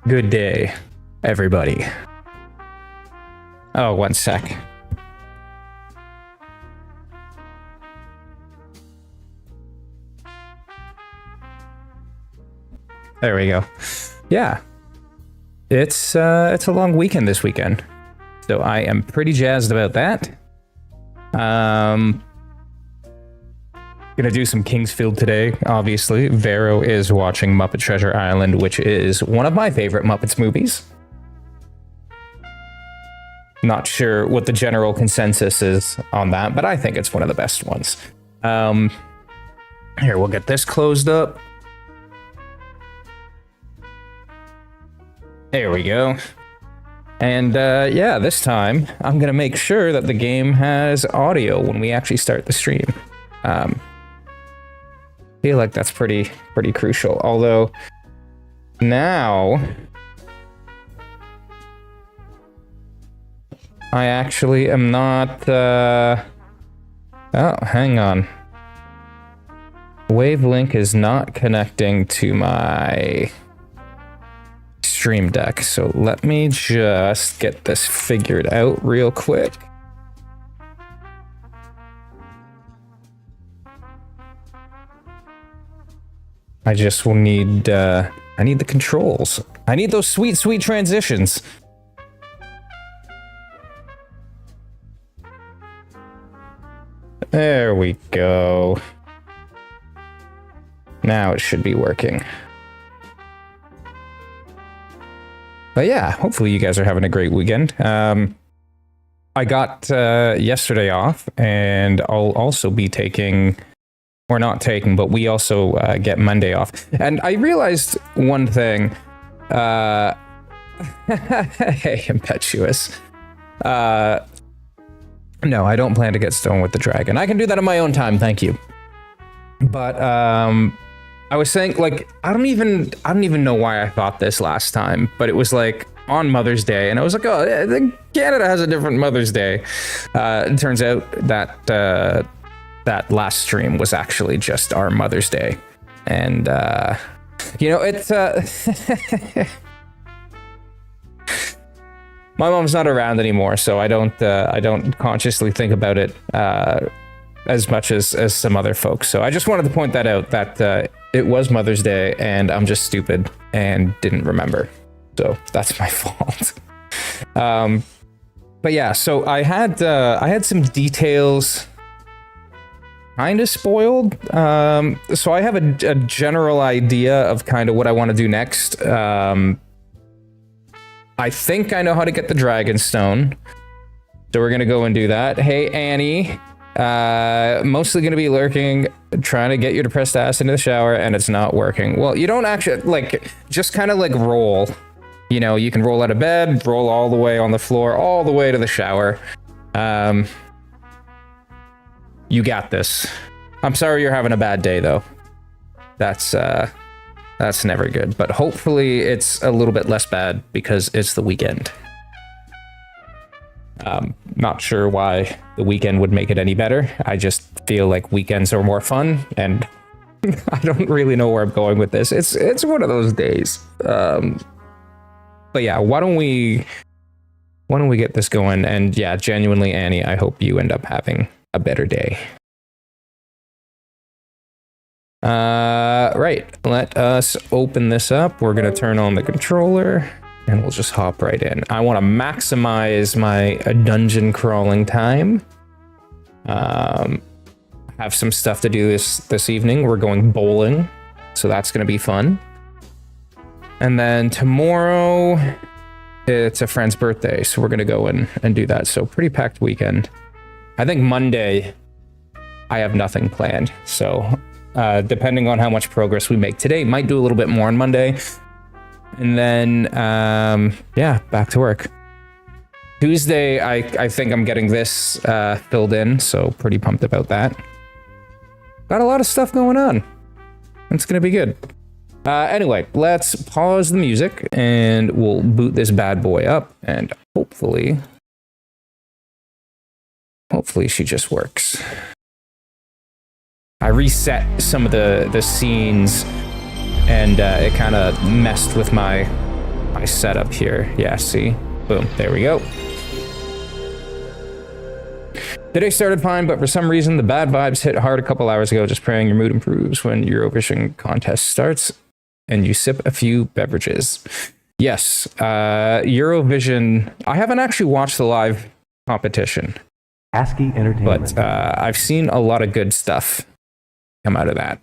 Good day, everybody. Oh, one sec. There we go. Yeah. It's a long weekend this weekend. So I am pretty jazzed about that. Gonna do some Kingsfield today, obviously. Vero is watching Muppet Treasure Island, which is one of my favorite Muppets movies. Not sure what the general consensus is on that, but I think it's one of the best ones. Here, we'll get this closed up. There we go. And yeah, this time I'm gonna make sure that the game has audio when we actually start the stream. Feel like that's pretty crucial. Although now I actually am not. Oh, hang on. Wavelink is not connecting to my Stream Deck, so let me just get this figured out real quick. I just will need, I need the controls. I need those sweet transitions. There we go. Now it should be working. But yeah, hopefully you guys are having a great weekend. I got yesterday off, and I'll also be taking... Or not taking, but we also get Monday off. And I realized one thing. Hey, impetuous. No, I don't plan to get stoned with the dragon. I can do that on my own time, thank you. But I was saying, like, I don't even know why I thought this last time, but it was like on Mother's Day, and I was like, oh, Canada has a different Mother's Day. It turns out that that last stream was actually just our Mother's Day. And, you know, it's, my mom's not around anymore, so I don't consciously think about it, as much as some other folks. So I just wanted to point that out, that, it was Mother's Day, and I'm just stupid and didn't remember. So that's my fault. But yeah, so I had some details kind of spoiled. So I have a general idea of kind of what I want to do next. I think I know how to get the Dragonstone. So we're going to go and do that. Hey, Annie. Mostly going to be lurking, trying to get you to press the ass into the shower, and it's not working. Well, you don't actually, like, just kind of like roll. You know, you can roll out of bed, roll all the way on the floor, all the way to the shower. You got this. I'm sorry you're having a bad day, though. That's never good. But hopefully it's a little bit less bad because it's the weekend. Not sure why the weekend would make it any better. I just feel like weekends are more fun, and I don't really know where I'm going with this. It's one of those days. But yeah, why don't we get this going? And yeah, genuinely, Annie, I hope you end up having a better day. Right, let us open this up. We're gonna turn on the controller, and we'll just hop right in. I want to maximize my dungeon crawling time. Have some stuff to do this evening. We're going bowling, so that's gonna be fun. And then tomorrow, it's a friend's birthday, so we're gonna go and do that. So pretty packed weekend. I think Monday, I have nothing planned. So depending on how much progress we make today, might do a little bit more on Monday. And then, yeah, back to work. Tuesday, I think I'm getting this filled in, so pretty pumped about that. Got a lot of stuff going on. It's gonna be good. Anyway, let's pause the music, and we'll boot this bad boy up, and hopefully she just works. I reset some of the scenes and it kind of messed with my setup here. Yeah, see? Boom, there we go. Today started fine, but for some reason the bad vibes hit hard a couple hours ago. Just praying your mood improves when Eurovision contest starts and you sip a few beverages. Yes, Eurovision. I haven't actually watched the live competition. ASCII Entertainment. But I've seen a lot of good stuff come out of that.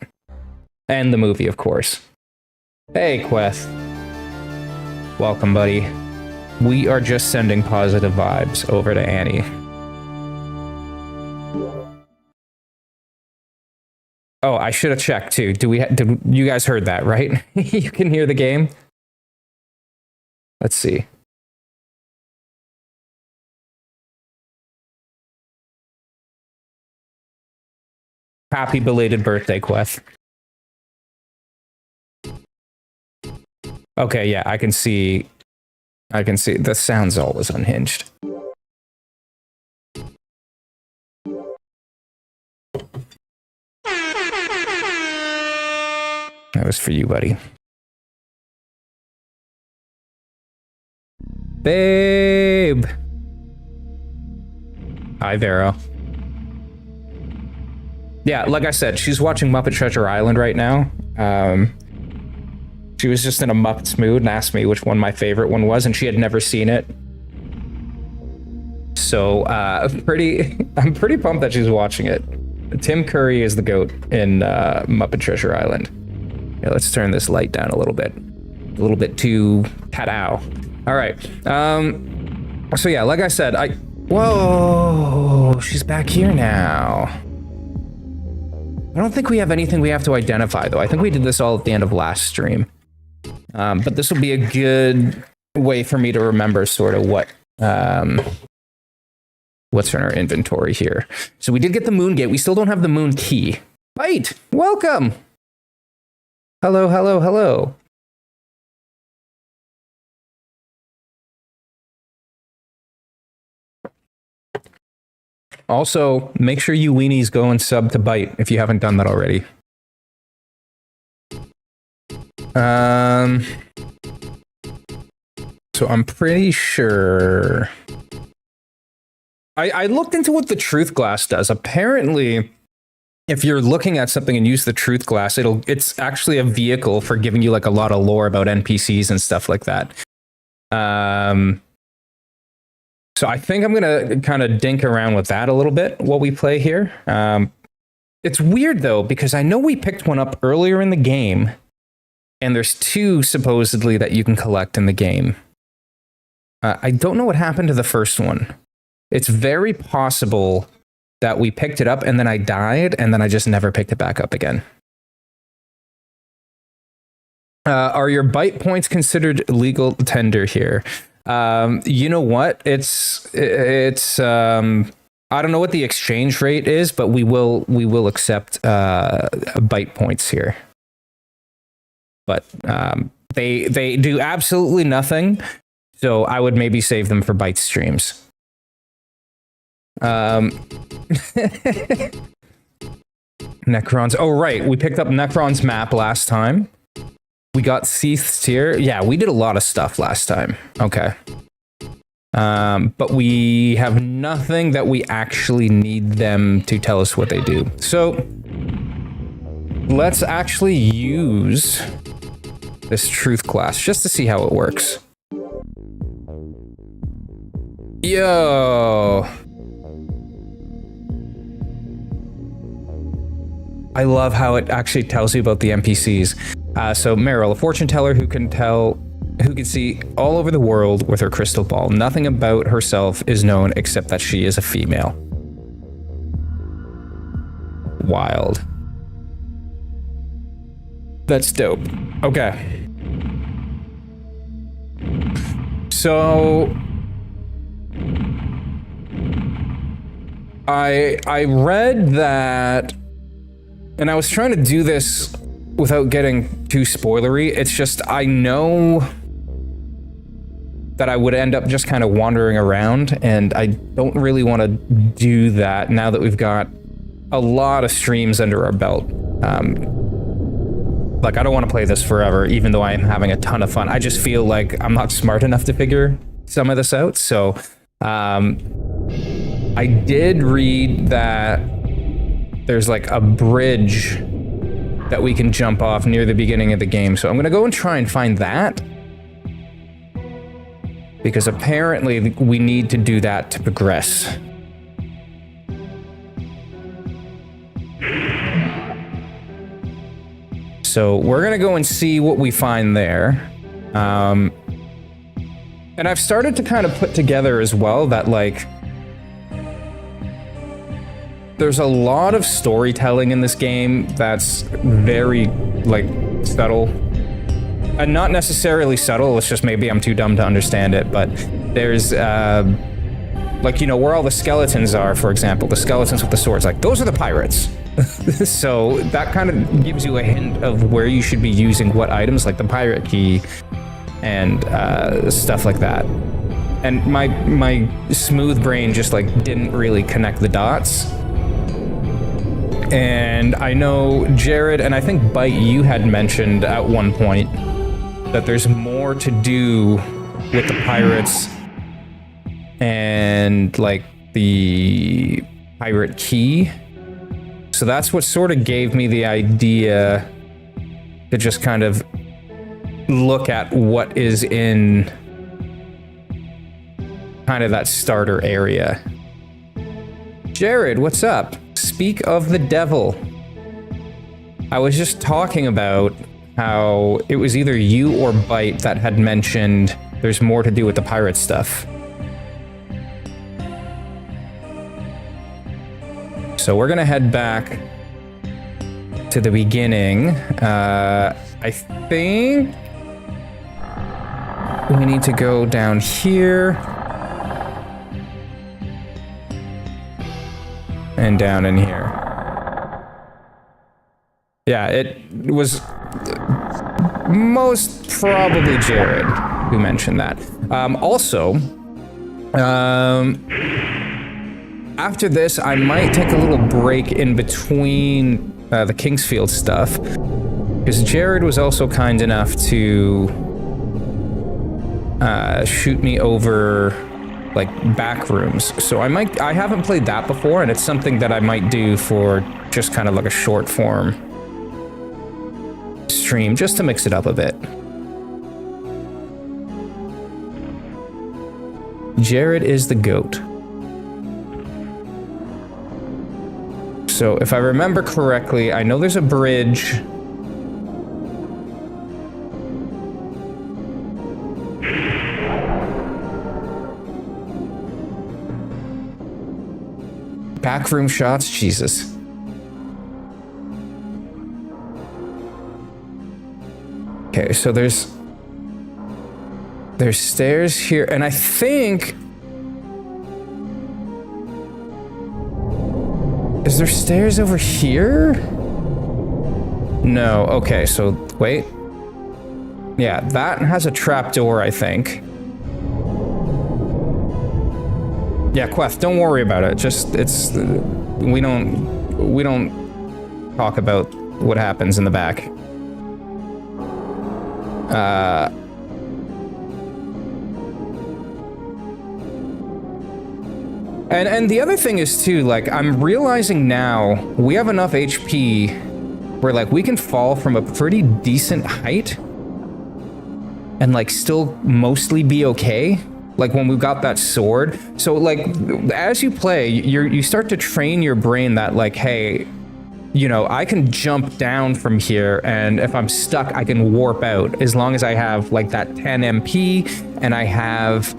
And the movie, of course. Hey, Queth. Welcome, buddy. We are just sending positive vibes over to Annie. Oh, I should have checked too. Did you guys heard that, right? You can hear the game. Let's see. Happy belated birthday, Queth. Okay, yeah, I can see the sound's always unhinged. That was for you, buddy. Babe! Hi, Vero. Yeah, like I said, she's watching Muppet Treasure Island right now. She was just in a Muppets mood and asked me which one my favorite one was, and she had never seen it. So, I'm pretty pumped that she's watching it. Tim Curry is the GOAT in Muppet Treasure Island. Yeah, let's turn this light down a little bit. A little bit too ta-dow. All right. So yeah, like I said, whoa, she's back here now. I don't think we have anything we have to identify, though. I think we did this all at the end of last stream. But this will be a good way for me to remember sort of what's in our inventory here. So we did get the moon gate. We still don't have the moon key. Bite, welcome. Hello, hello, hello. Also, make sure you weenies go and sub to Bite if you haven't done that already. So I'm pretty sure... I looked into what the truth glass does. Apparently, if you're looking at something and use the truth glass, it's actually a vehicle for giving you like a lot of lore about NPCs and stuff like that. So I think I'm gonna kind of dink around with that a little bit while we play here. It's weird though, because I know we picked one up earlier in the game, and there's two supposedly that you can collect in the game. I don't know what happened to the first one. It's very possible that we picked it up and then I died and then I just never picked it back up again. Are your bite points considered legal tender here? You know what? It's I don't know what the exchange rate is, but we will accept bite points here. But they do absolutely nothing, so I would maybe save them for bite streams. Necrons. Oh, right. We picked up Necron's map last time. We got Seath's Tear. Yeah, we did a lot of stuff last time. Okay. But we have nothing that we actually need them to tell us what they do. So let's actually use this truth glass just to see how it works. Yo. I love how it actually tells you about the NPCs. So Meryl, a fortune teller who can see all over the world with her crystal ball. Nothing about herself is known except that she is a female. Wild. That's dope. Okay. So I read that, and I was trying to do this without getting too spoilery. It's just, I know that I would end up just kind of wandering around, and I don't really want to do that now that we've got a lot of streams under our belt. Like, I don't want to play this forever, even though I am having a ton of fun. I just feel like I'm not smart enough to figure some of this out. So, I did read that there's like a bridge that we can jump off near the beginning of the game. So I'm going to go and try and find that. Because apparently we need to do that to progress. So we're going to go and see what we find there. And I've started to kind of put together as well that, like, there's a lot of storytelling in this game that's very, like, subtle. And not necessarily subtle, it's just maybe I'm too dumb to understand it, but there's, like, you know, where all the skeletons are, for example, the skeletons with the swords, like, those are the pirates. So that kind of gives you a hint of where you should be using what items, like the pirate key and stuff like that. And my smooth brain just, like, didn't really connect the dots. And I know Jared, and I think Bite, you had mentioned at one point that there's more to do with the pirates and, like, the pirate key. So that's what sort of gave me the idea to just kind of look at what is in kind of that starter area. Jared, what's up? Speak of the devil. I was just talking about how it was either you or Bite that had mentioned there's more to do with the pirate stuff. So we're gonna head back to the beginning. I think we need to go down here and down in here. Yeah, it was most probably Jared who mentioned that. Also, after this, I might take a little break in between the Kingsfield stuff, because Jared was also kind enough to shoot me over, like, back rooms. So I haven't played that before, and it's something that I might do for just kind of like a short form stream, just to mix it up a bit. Jared is the GOAT. So if I remember correctly, I know there's a bridge. Backroom shots, Jesus. Okay, so there's stairs here, and I think... Is there stairs over here? No, okay, so wait. Yeah, that has a trapdoor, I think. Yeah, Queth, don't worry about it. Just, we don't talk about what happens in the back. And the other thing is too, like, I'm realizing now we have enough HP where, like, we can fall from a pretty decent height and, like, still mostly be okay. Like, when we got that sword. So, like, as you play, you start to train your brain that, like, hey, you know, I can jump down from here, and if I'm stuck, I can warp out, as long as I have, like, that 10 MP, and I have,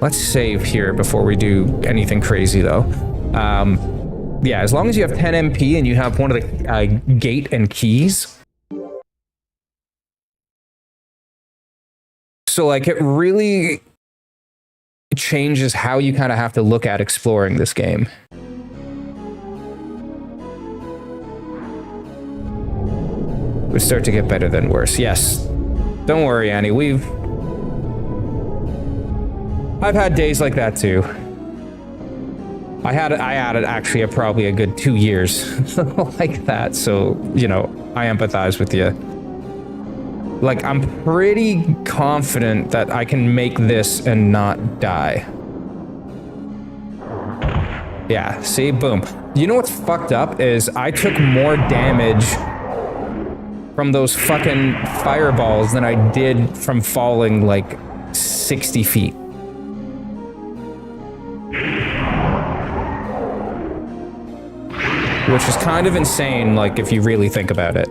let's save here before we do anything crazy, though. Yeah, as long as you have 10 MP and you have one of the gate and keys. So, like, it really changes how you kind of have to look at exploring this game. We start to get better than worse. Yes. Don't worry, Annie. I've had days like that too. I had it actually probably a good 2 years like that. So, you know, I empathize with you. Like, I'm pretty confident that I can make this and not die. Yeah, see? Boom. You know what's fucked up is I took more damage from those fucking fireballs than I did from falling like 60 feet. Which is kind of insane, like, if you really think about it.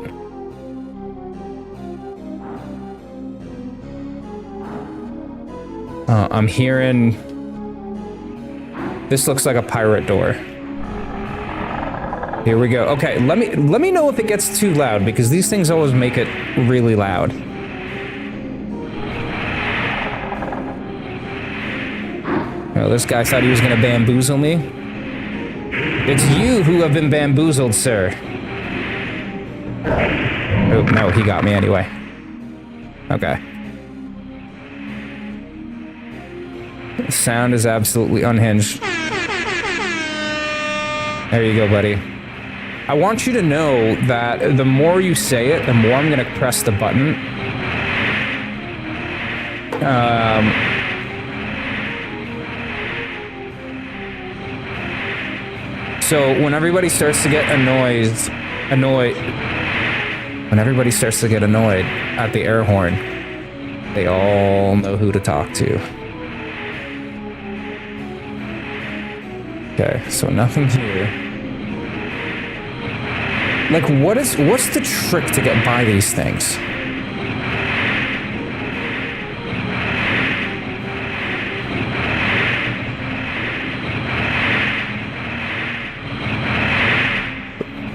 I'm hearing... This looks like a pirate door. Here we go. Okay, let me know if it gets too loud, because these things always make it really loud. Oh, this guy thought he was gonna bamboozle me. It's you who have been bamboozled, sir. Oh, no, he got me anyway. Okay. The sound is absolutely unhinged. There you go, buddy. I want you to know that the more you say it, the more I'm gonna press the button. So when everybody starts to get annoyed at the air horn, they all know who to talk to. Okay, so nothing here. Like, what's the trick to get by these things?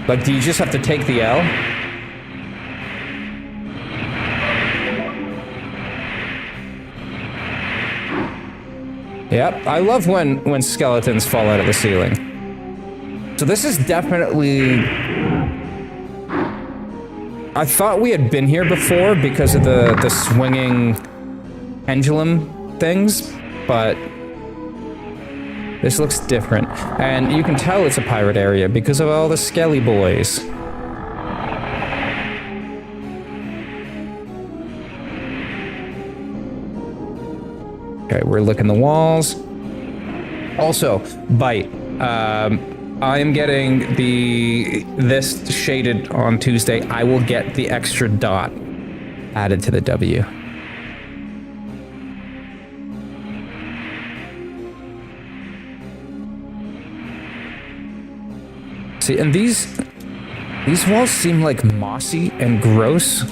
Like, do you just have to take the L? Yep, I love when skeletons fall out of the ceiling. So this is definitely... I thought we had been here before because of the swinging pendulum things, but this looks different. And you can tell it's a pirate area because of all the skelly boys. Okay, we're licking the walls. Also, bite. I am getting this shaded on Tuesday. I will get the extra dot added to the W. See, and these walls seem like mossy and gross.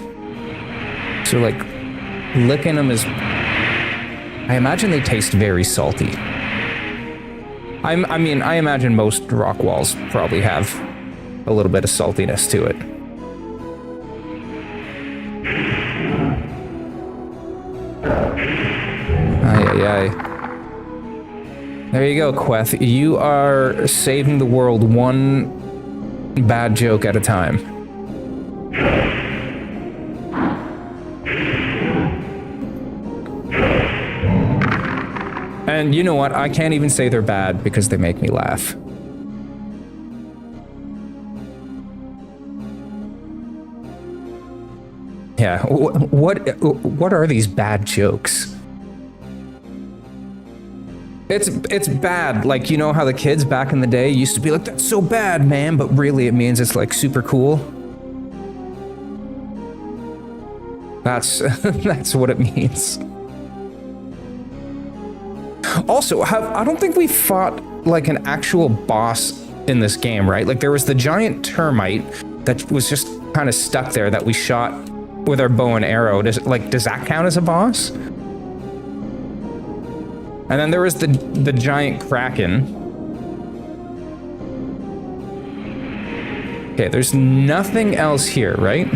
So like licking them is... I imagine they taste very salty. I mean, I imagine most rock walls probably have a little bit of saltiness to it. Ay, ay, ay. There you go, Queth. You are saving the world one bad joke at a time. And you know what? I can't even say they're bad because they make me laugh. Yeah, what are these bad jokes? It's bad. Like, you know how the kids back in the day used to be like, that's so bad, man, but really it means it's like super cool. That's that's what it means. Also, I don't think we fought like an actual boss in this game, right? Like there was the giant termite that was just kind of stuck there that we shot with our bow and arrow. Does that count as a boss? And then there was the giant kraken. Okay, there's nothing else here, right?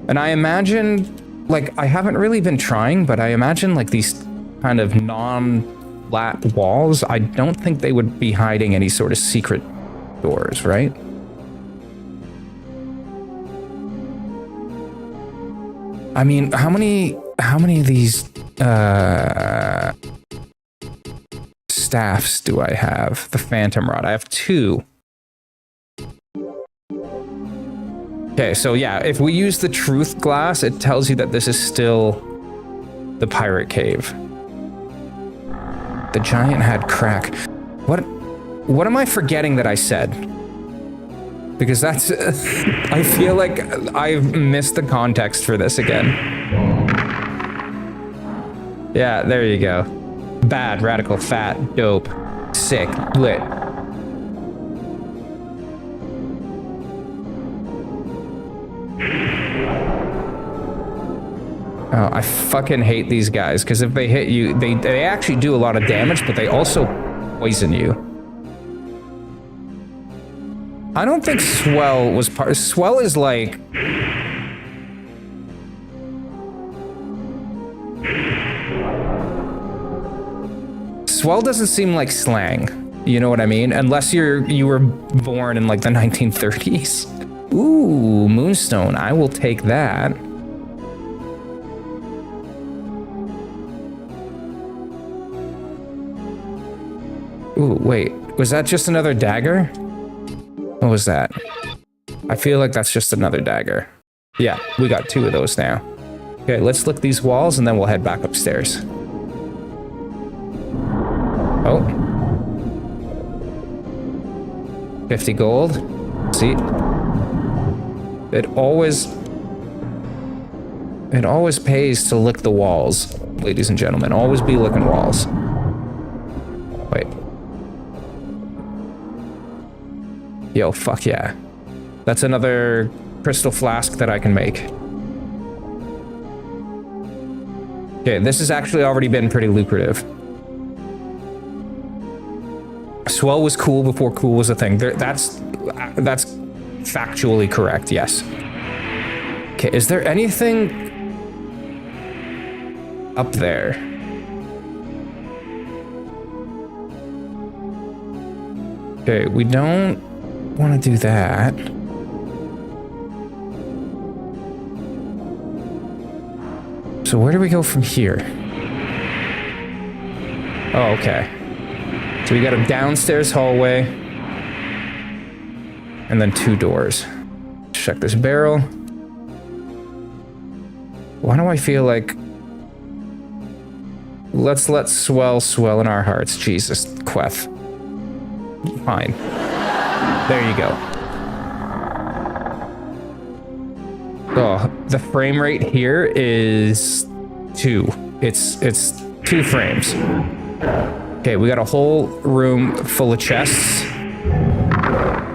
And I imagine, like, I haven't really been trying, but I imagine like these kind of non-flat walls, I don't think they would be hiding any sort of secret doors, right? I mean, how many of these staffs do I have? The phantom rod. I have 2. Okay, so yeah, if we use the truth glass, it tells you that this is still the pirate cave. The giant had crack. What am I forgetting that I said? Because that's... I feel like I've missed the context for this again. Yeah, there you go. Bad, radical, fat, dope, sick, lit. Oh, I fucking hate these guys, because if they hit you, they actually do a lot of damage, but they also poison you. I don't think Swell was part... Swell is like... Swell doesn't seem like slang. You know what I mean? Unless you were born in like the 1930s. Ooh, Moonstone. I will take that. Ooh, wait. Was that just another dagger? What was that? I feel like that's just another dagger. Yeah, we got 2 of those now. Okay, let's lick these walls and then we'll head back upstairs. Oh. 50 gold. See? It always pays to lick the walls, ladies and gentlemen. Always be licking walls. Wait. Yo, fuck yeah. That's another crystal flask that I can make. Okay, this has actually already been pretty lucrative. Swell was cool before cool was a thing. That's factually correct, yes. Okay, is there anything up there? Okay, we don't want to do that. So where do we go from here? Oh, okay. So we got a downstairs hallway and then 2 doors. Check this barrel. Why do I feel like... Let's let swell in our hearts. Jesus, Queth. Fine. There you go. Oh, the frame rate here is 2. It's 2 frames. Okay, we got a whole room full of chests.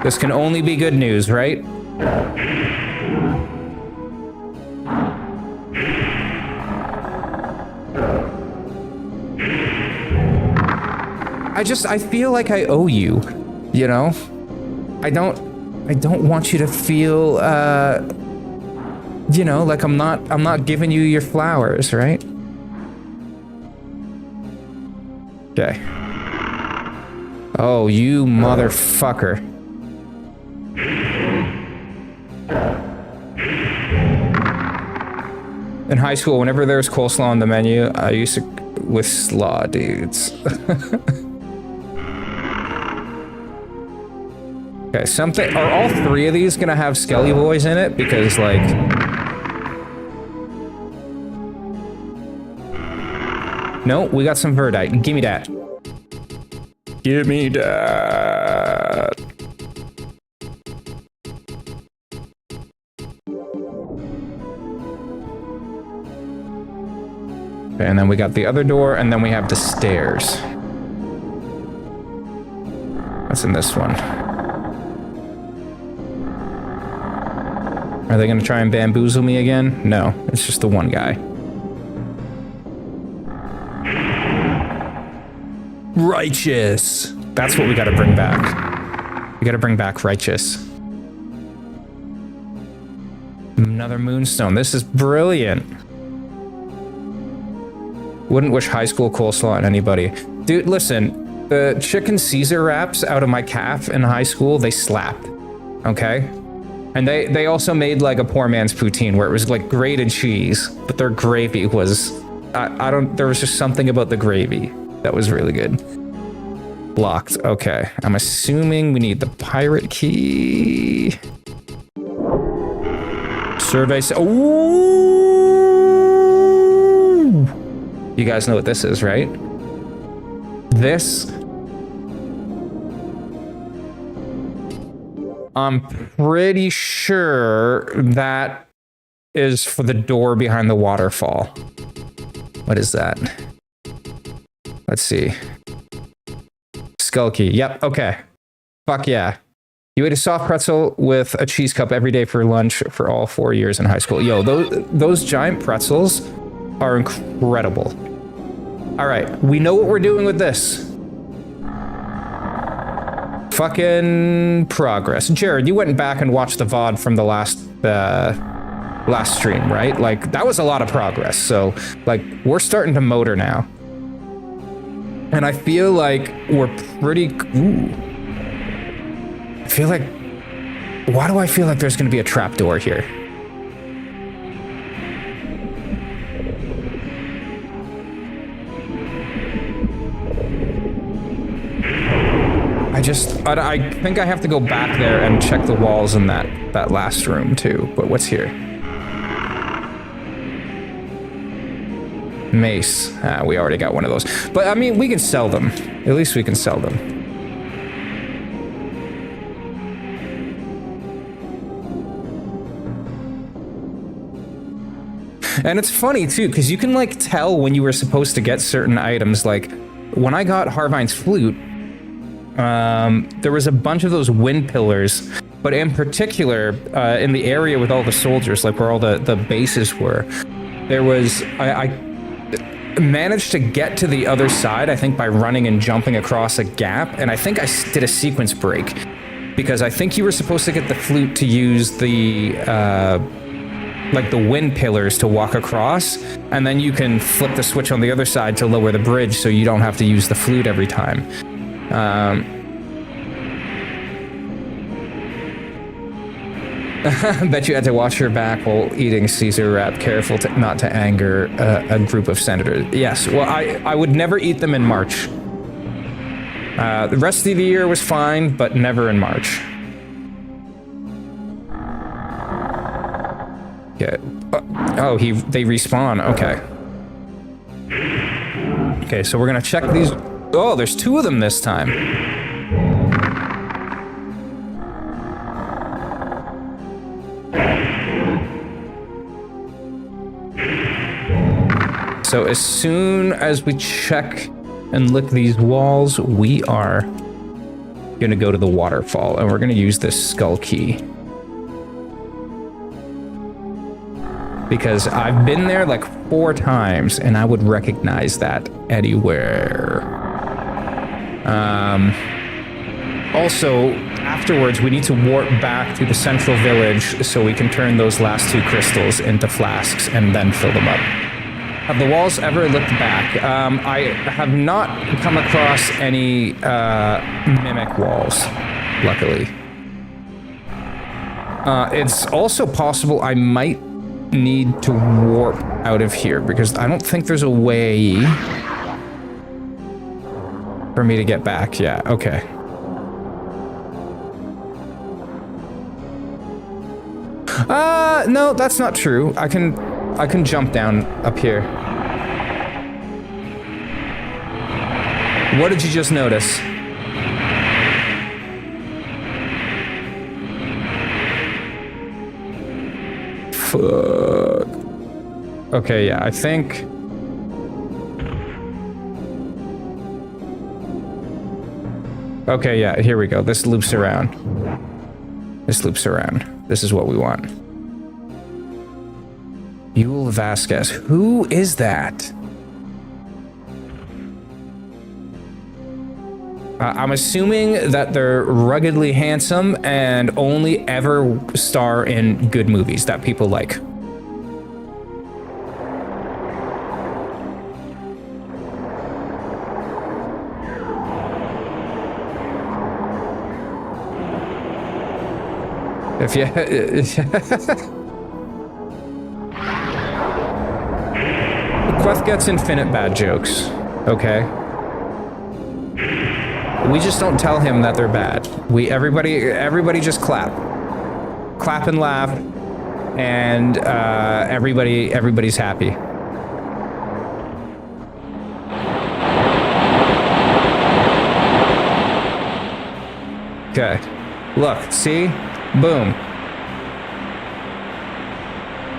This can only be good news, right? I feel like I owe you, you know? I don't want you to feel, you know, like I'm not giving you your flowers, right? Okay. Oh, you motherfucker. In high school, whenever there was coleslaw on the menu, I used to with slaw dudes. Okay, something... Are all 3 of these gonna have Skelly Boys in it? Because, like... No, we got some Verdite. Give me that. Give me that. Okay, and then we got the other door, and then we have the stairs. That's in this one. Are they gonna try and bamboozle me again? No, it's just the one guy. Righteous! That's what we gotta bring back. We gotta bring back Righteous. Another Moonstone. This is brilliant. Wouldn't wish high school coleslaw on anybody. Dude, listen. The chicken Caesar wraps out of my calf in high school, they slapped. Okay? And they also made like a poor man's poutine where it was like grated cheese, but their gravy was... there was just something about the gravy that was really good. Locked. Okay. I'm assuming we need the pirate key. Survey. Ooh! You guys know what this is, right? This. I'm pretty sure that is for the door behind the waterfall. What is that? Let's see. Skull key. Yep. Okay. Fuck yeah. You ate a soft pretzel with a cheese cup every day for lunch for all 4 years in high school. Yo, those giant pretzels are incredible. All right. We know what we're doing with this. Fucking progress. Jared, you went back and watched the VOD from the last stream, right? Like, that was a lot of progress. So, like, we're starting to motor now. And I feel like we're pretty... Ooh. I feel like... Why do I feel like there's going to be a trapdoor here? I think I have to go back there and check the walls in that last room too. But what's here? Mace. We already got one of those. But I mean, we can sell them. At least we can sell them. And it's funny too, because you can like tell when you were supposed to get certain items. Like when I got Harvine's flute, there was a bunch of those wind pillars, but in particular, in the area with all the soldiers, like where all the bases were, there was, I managed to get to the other side, I think by running and jumping across a gap, and I think I did a sequence break, because I think you were supposed to get the flute to use the, like the wind pillars to walk across, and then you can flip the switch on the other side to lower the bridge so you don't have to use the flute every time. Bet you had to watch your back while eating Caesar wrap, careful not to anger a group of senators. Yes, well, I would never eat them in March. The rest of the year was fine, but never in March. Yeah. Oh, they respawn. Okay. Okay, so we're gonna check these. Oh, there's 2 of them this time. So as soon as we check and lick these walls, we are gonna go to the waterfall, and we're gonna use this skull key. Because I've been there like 4 times, and I would recognize that anywhere. Also, afterwards, we need to warp back to the central village so we can turn those last 2 crystals into flasks and then fill them up. Have the walls ever looked back? I have not come across any mimic walls, luckily. It's also possible I might need to warp out of here because I don't think there's a way for me to get back. Yeah, okay. No, that's not true. I can jump down up here. What did you just notice? Fuck. Okay, yeah, I think... Okay, yeah, here we go. This loops around. This loops around. This is what we want. Yul Vasquez. Who is that? I'm assuming that they're ruggedly handsome and only ever star in good movies that people like. If you... Queth gets infinite bad jokes. Okay. We just don't tell him that they're bad. Everybody just clap and laugh, and everybody's happy. Okay, look, see, boom.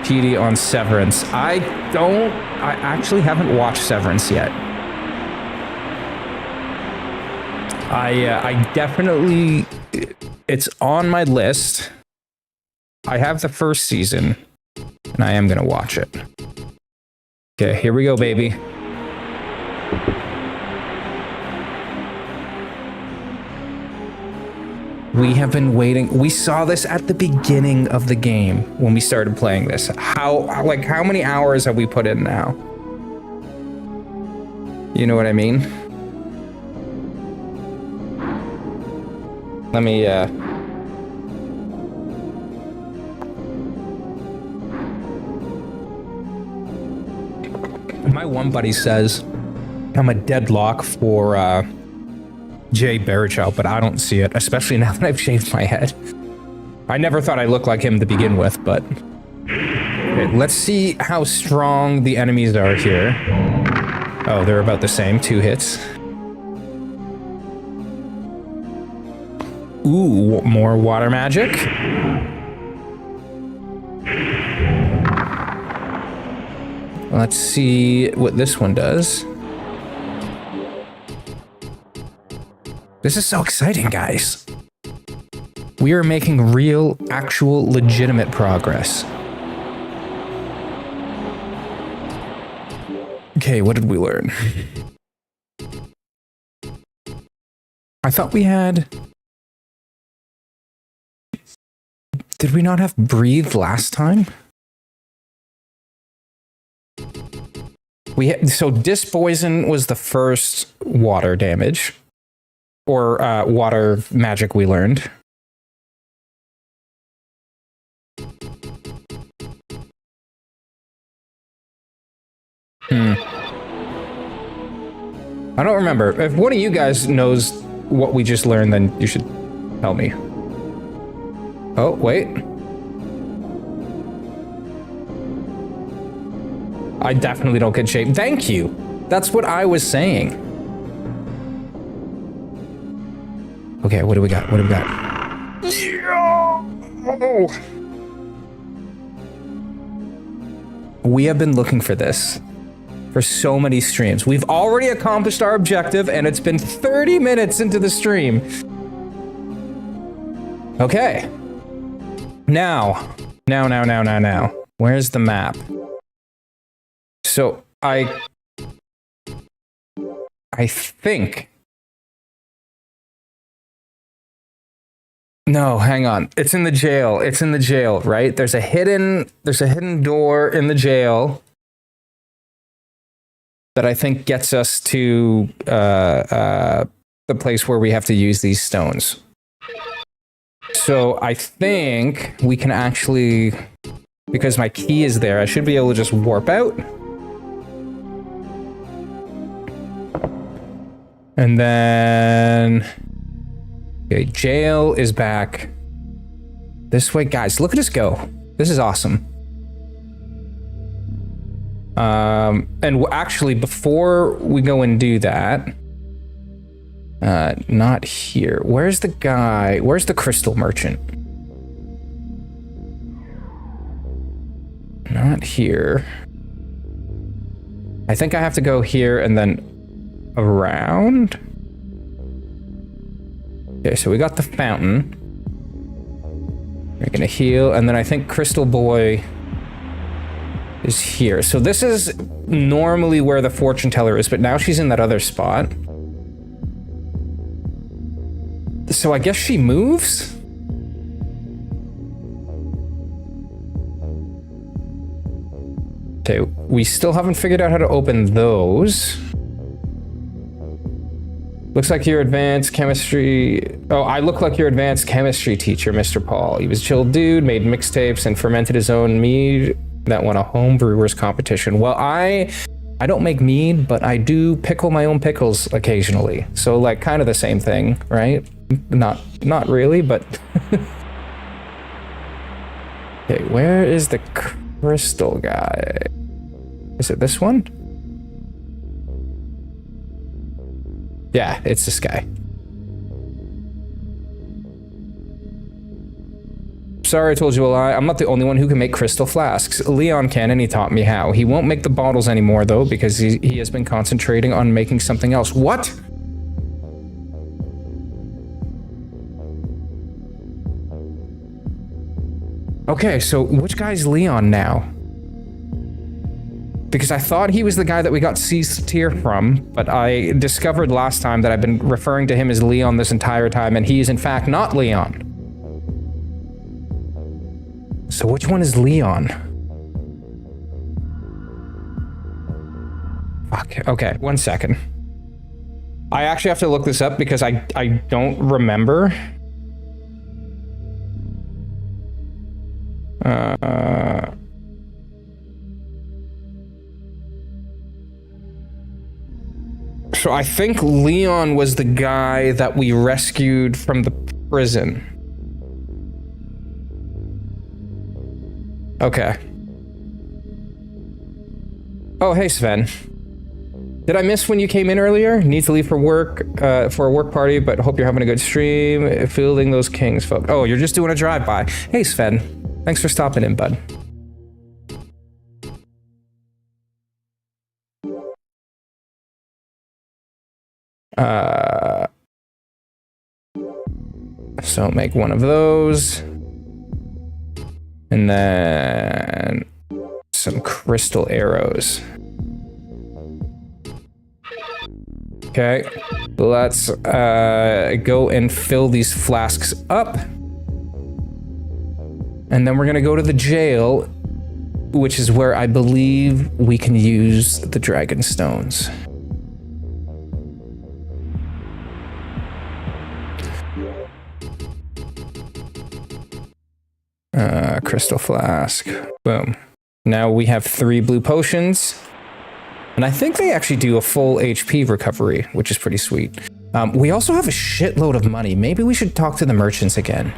PD on Severance. I actually haven't watched Severance yet. I definitely, it's on my list. I have the first season, and I am gonna watch it. Okay, here we go, baby. We have been waiting. We saw this at the beginning of the game when we started playing this. How many hours have we put in now? You know what I mean? Let me, my one buddy says I'm a deadlock for, Jay Baruchel, but I don't see it, especially now that I've shaved my head. I never thought I looked like him to begin with, but... Okay, let's see how strong the enemies are here. Oh, they're about the same, 2 hits. Ooh, more water magic. Let's see what this one does. This is so exciting, guys. We are making real, actual, legitimate progress. Okay, what did we learn? I thought we had... Did we not have breathe last time? So Dispoison was the first water damage. Or water magic we learned. I don't remember. If one of you guys knows what we just learned, then you should tell me. Oh, wait. I definitely don't get shaped. Thank you. That's what I was saying. Okay, what do we got? What do we got? We have been looking for this for so many streams. We've already accomplished our objective, and it's been 30 minutes into the stream. Okay. Now. Where's the map? So, I think... No, hang on. It's in the jail. It's in the jail, right? There's a hidden door in the jail that I think gets us to the place where we have to use these stones. So I think we can actually, because my key is there, I should be able to just warp out. And then... Okay, jail is back. This way, guys, look at us go. This is awesome. And actually, before we go and do that, not here. Where's the guy? Where's the crystal merchant? Not here. I think I have to go here and then around. Okay, so we got the fountain. We're gonna heal, and then I think Crystal Boy is here. So this is normally where the fortune teller is, but now she's in that other spot. So I guess she moves? Okay, we still haven't figured out how to open those. Looks like your advanced chemistry... Oh, I look like your advanced chemistry teacher, Mr. Paul. He was a chill dude, made mixtapes, and fermented his own mead that won a home brewer's competition. Well, I I don't make mead, but I do pickle my own pickles occasionally. So like kind of the same thing, right? Not really, but okay, where is the crystal guy? Is it this one? Yeah, it's this guy. Sorry, I told you a lie. I'm not the only one who can make crystal flasks. Leon can, and he taught me how. He won't make the bottles anymore, though, because he has been concentrating on making something else. What? Okay, so which guy's Leon now? Because I thought he was the guy that we got Ceased Tear from, but I discovered last time that I've been referring to him as Leon this entire time, and he is in fact not Leon. So which one is Leon? Fuck. Okay, 1 second. I actually have to look this up because I don't remember. So I think Leon was the guy that we rescued from the prison. Okay. Oh, hey, Sven. Did I miss when you came in earlier? Need to leave for work, for a work party, but hope you're having a good stream. Fielding those kings, folk. Oh, you're just doing a drive-by. Hey, Sven. Thanks for stopping in, bud. So make one of those. And then some crystal arrows. Okay, let's go and fill these flasks up. And then we're gonna go to the jail, which is where I believe we can use the dragon stones. Crystal flask. Boom. Now we have 3 blue potions. And I think they actually do a full HP recovery, which is pretty sweet. We also have a shitload of money. Maybe we should talk to the merchants again.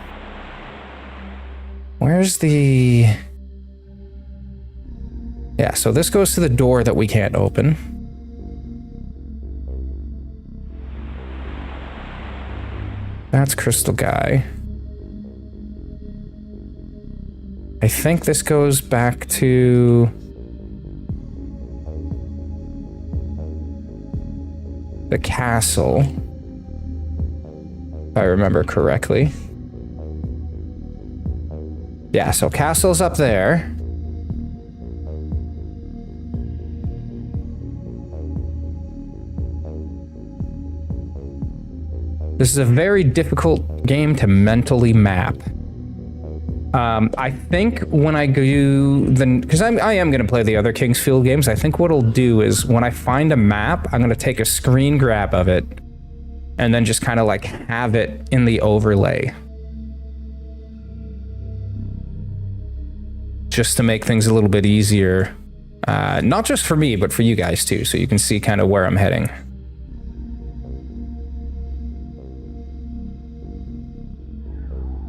Where's the... Yeah, so this goes to the door that we can't open. That's Crystal Guy. I think this goes back to... the castle, if I remember correctly. Yeah, so castle's up there. This is a very difficult game to mentally map. I think when I do the, because I am going to play the other Kingsfield games, I think what I'll do is when I find a map, I'm going to take a screen grab of it and then just kind of like have it in the overlay. Just to make things a little bit easier. Not just for me, but for you guys too, so you can see kind of where I'm heading.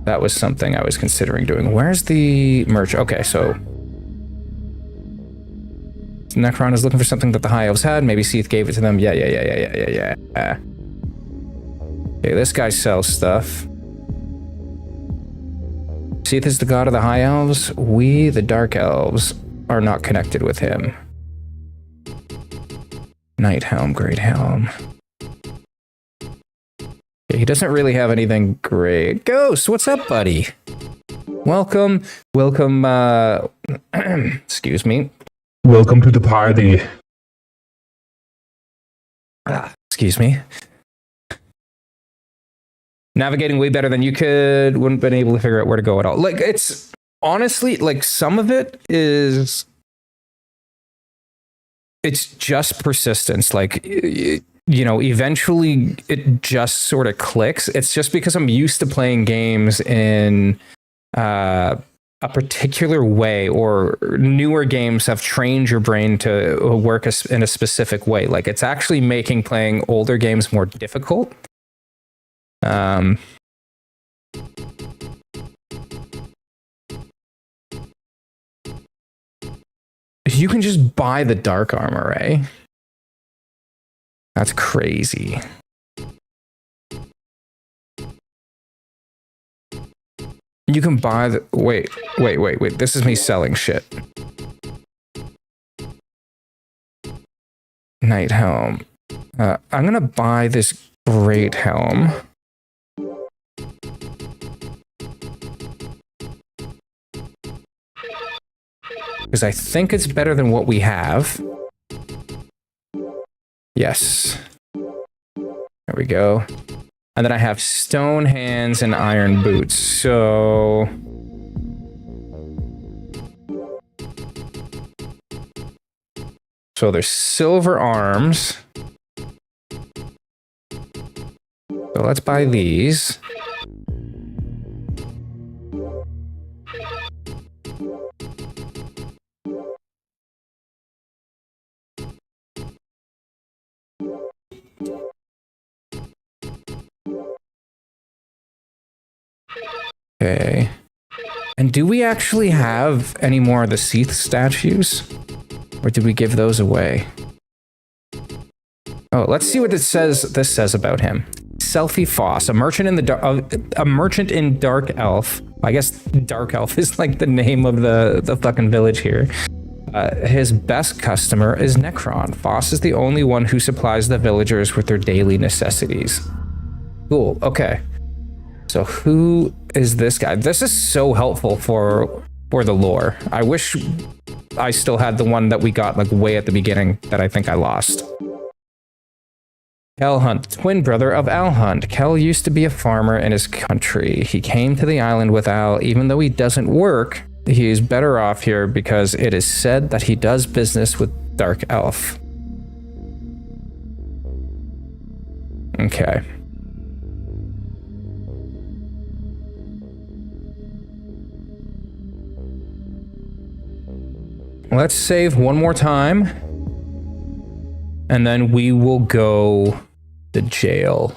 That was something I was considering doing. Where's the merch? Okay, so Necron is looking for something that the High Elves had. Maybe Seath gave it to them. Yeah. Okay, this guy sells stuff. Seath is the god of the High Elves. We, the Dark Elves, are not connected with him. Night Helm, Great Helm. He doesn't really have anything great. Ghost, what's up, buddy? Welcome, excuse me. Welcome to the party. Excuse me. Navigating way better than you could. Wouldn't been able to figure out where to go at all. Like, it's honestly, like, some of it is... It's just persistence. Like... You know, eventually it just sort of clicks. It's just because I'm used to playing games in a a particular way, or newer games have trained your brain to work in a specific way. Like, it's actually making playing older games more difficult. You can just buy the dark armor, eh? That's crazy. You can buy the... Wait. This is me selling shit. Night helm. I'm gonna buy this great helm. Because I think it's better than what we have. Yes. There we go. And then I have stone hands and iron boots. So... So there's silver arms. So let's buy these. Okay. And do we actually have any more of the Seath statues? Or did we give those away? Oh, let's see what this says about him. Selfie Foss, a merchant in Dark Elf. I guess Dark Elf is like the name of the fucking village here. His best customer is Necron. Foss is the only one who supplies the villagers with their daily necessities. Cool, okay. So who is this guy? This is so helpful for the lore. I wish I still had the one that we got like way at the beginning that I think I lost. Kel Hunt, twin brother of Al Hunt. Kel used to be a farmer in his country. He came to the island with Al. Even though he doesn't work, he is better off here because it is said that he does business with Dark Elf. Okay. Let's save one more time. And then we will go to jail.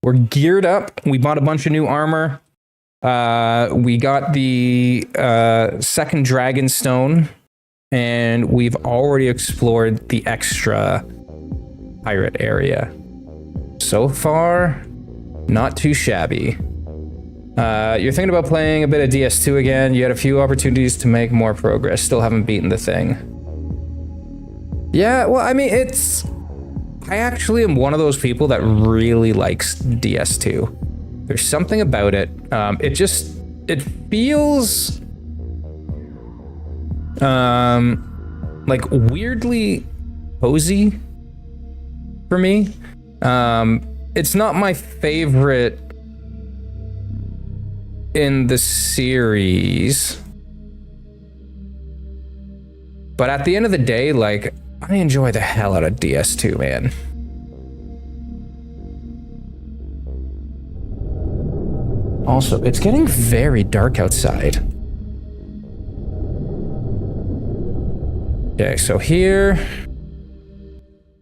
We're geared up. We bought a bunch of new armor. We got the second dragon stone. And we've already explored the extra pirate area. So far, not too shabby. You're thinking about playing a bit of DS2 again. You had a few opportunities to make more progress. Still haven't beaten the thing. Yeah, well, I mean, I actually am one of those people that really likes DS2. There's something about it. It feels like weirdly cozy for me. It's not my favorite in the series, but at the end of the day, like, I enjoy the hell out of DS2, man. Also, it's getting very dark outside. Okay, so here,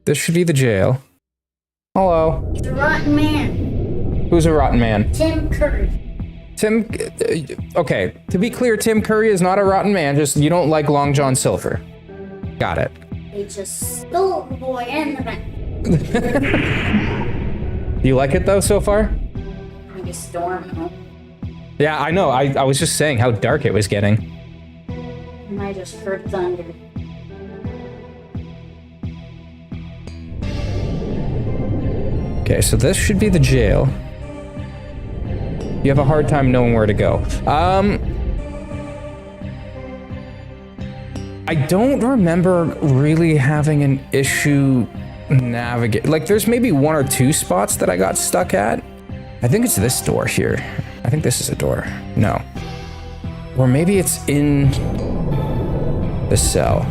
this should be the jail. Hello. He's a rotten man. Who's a rotten man? Tim Curry. Okay, to be clear, Tim Curry is not a rotten man, just you don't like Long John Silver. Got it. He just stole the boy and the man. Do you like it though so far? Like a storm, though. Yeah, I know. I was just saying how dark it was getting. And I just heard thunder. Okay, so this should be the jail. You have a hard time knowing where to go. I don't remember really having an issue navigate. Like, there's maybe one or two spots that I got stuck at. I think it's this door here. I think this is a door. No. Or maybe it's in the cell.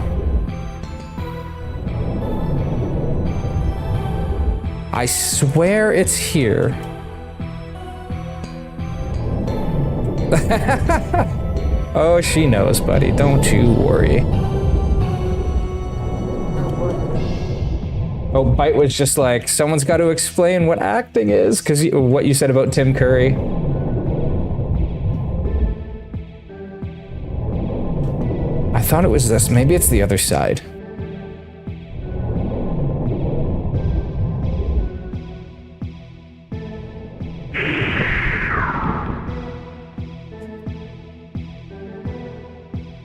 I swear it's here. Oh, she knows, buddy. Don't you worry. Oh, Bite was just like, someone's got to explain what acting is, because what you said about Tim Curry. I thought it was this. Maybe it's the other side.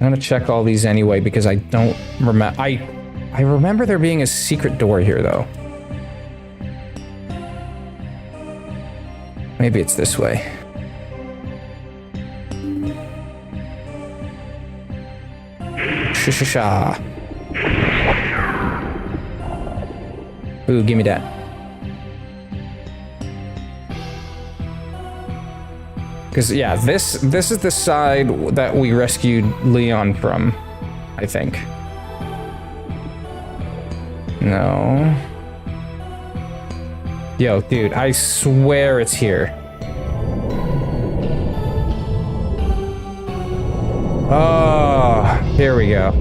I'm gonna check all these anyway because I don't remember. I remember there being a secret door here though. Maybe it's this way. Sha. Ooh, give me that. Because yeah, this is the side that we rescued Leon from, I think. No. Yo, dude, I swear it's here. Oh, here we go.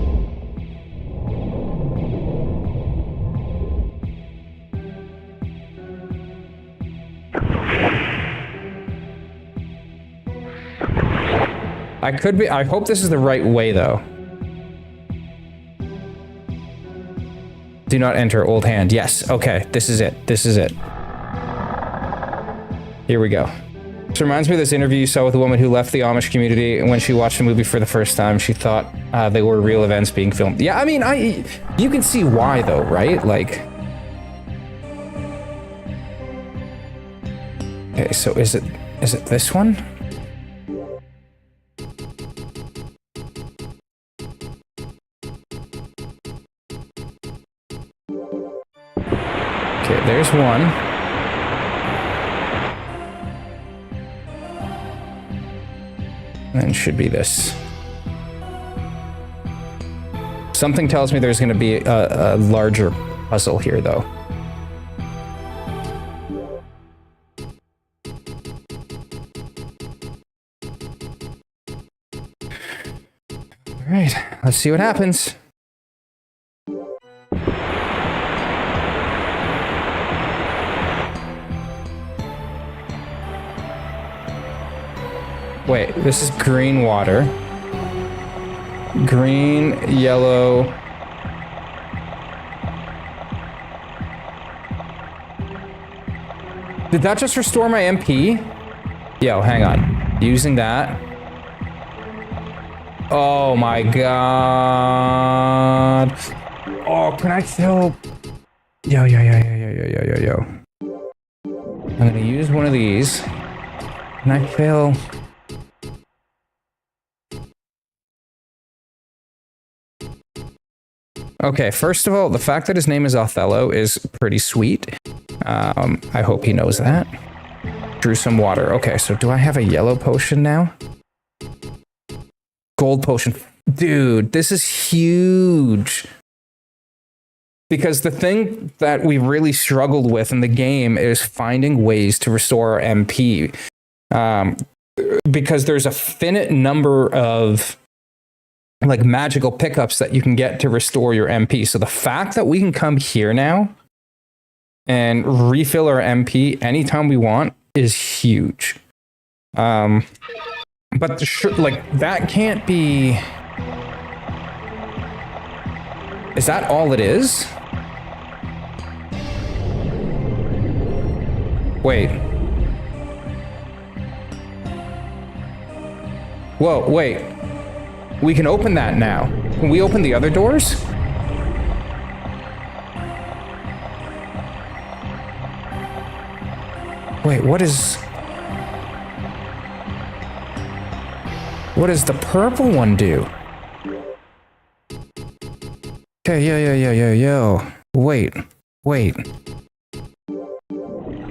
I hope this is the right way, though. Do not enter, old hand. Yes, okay, this is it. This is it. Here we go. This reminds me of this interview you saw with a woman who left the Amish community, and when she watched the movie for the first time, she thought they were real events being filmed. Yeah, I mean, you can see why, though, right? Like... Okay, so is it this one? Okay, there's one. And should be this. Something tells me there's going to be a larger puzzle here, though. All right, let's see what happens. Wait, this is green water. Green, yellow. Did that just restore my MP? Yo, hang on. Using that. Oh my god. Oh, can I fill? Yo. I'm gonna use one of these. Can I fill? Okay, first of all, the fact that his name is Othello is pretty sweet. I hope he knows that. Drew some water. Okay, so do I have a yellow potion now? Gold potion. Dude, this is huge. Because the thing that we really struggled with in the game is finding ways to restore our MP. Because there's a finite number of like magical pickups that you can get to restore your MP. So the fact that we can come here now and refill our MP anytime we want is huge. But like that can't be. Is that all it is? Wait. Whoa, wait. We can open that now. Can we open the other doors? Wait, what does the purple one do? Okay, yo. Wait.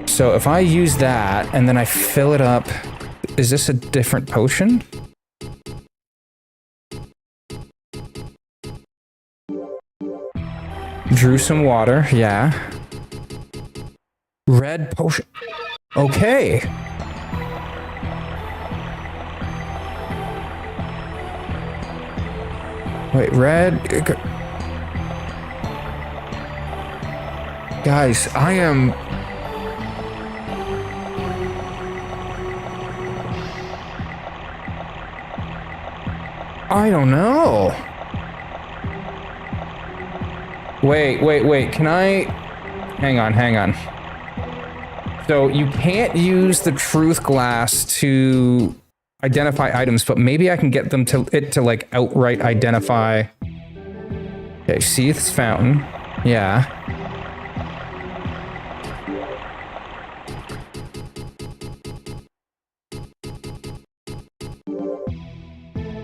So if I use that and then I fill it up, is this a different potion? Drew some water, yeah. Red potion. Okay. Wait, red. Guys, I am. I don't know. Wait. Can I? Hang on. So you can't use the truth glass to identify items, but maybe I can get them to like outright identify. Okay, Seeth's fountain. Yeah.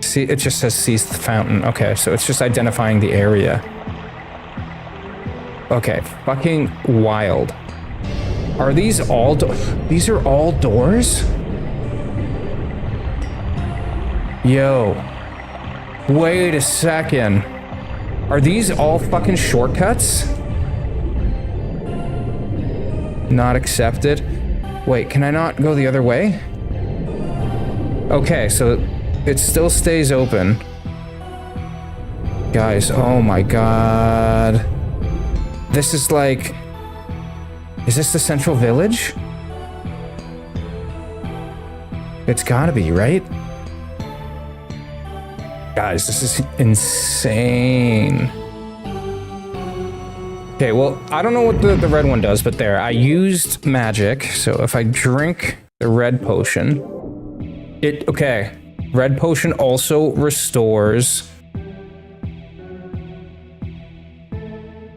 See, it just says Seeth's fountain. Okay, so it's just identifying the area. Okay, fucking wild. Are these all these are all doors? Yo. Wait a second. Are these all fucking shortcuts? Not accepted. Wait, can I not go the other way? Okay, so it still stays open. Guys, oh my god. This is like... Is this the central village? It's gotta be, right? Guys, this is insane. Okay, well, I don't know what the red one does, but there, I used magic, so if I drink the red potion, okay, red potion also restores.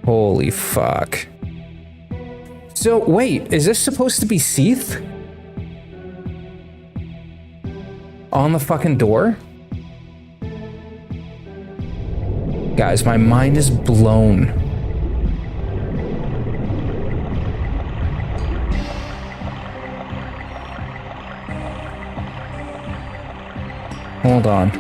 Holy fuck. So, wait, is this supposed to be Seeth? On the fucking door? Guys, my mind is blown. Hold on.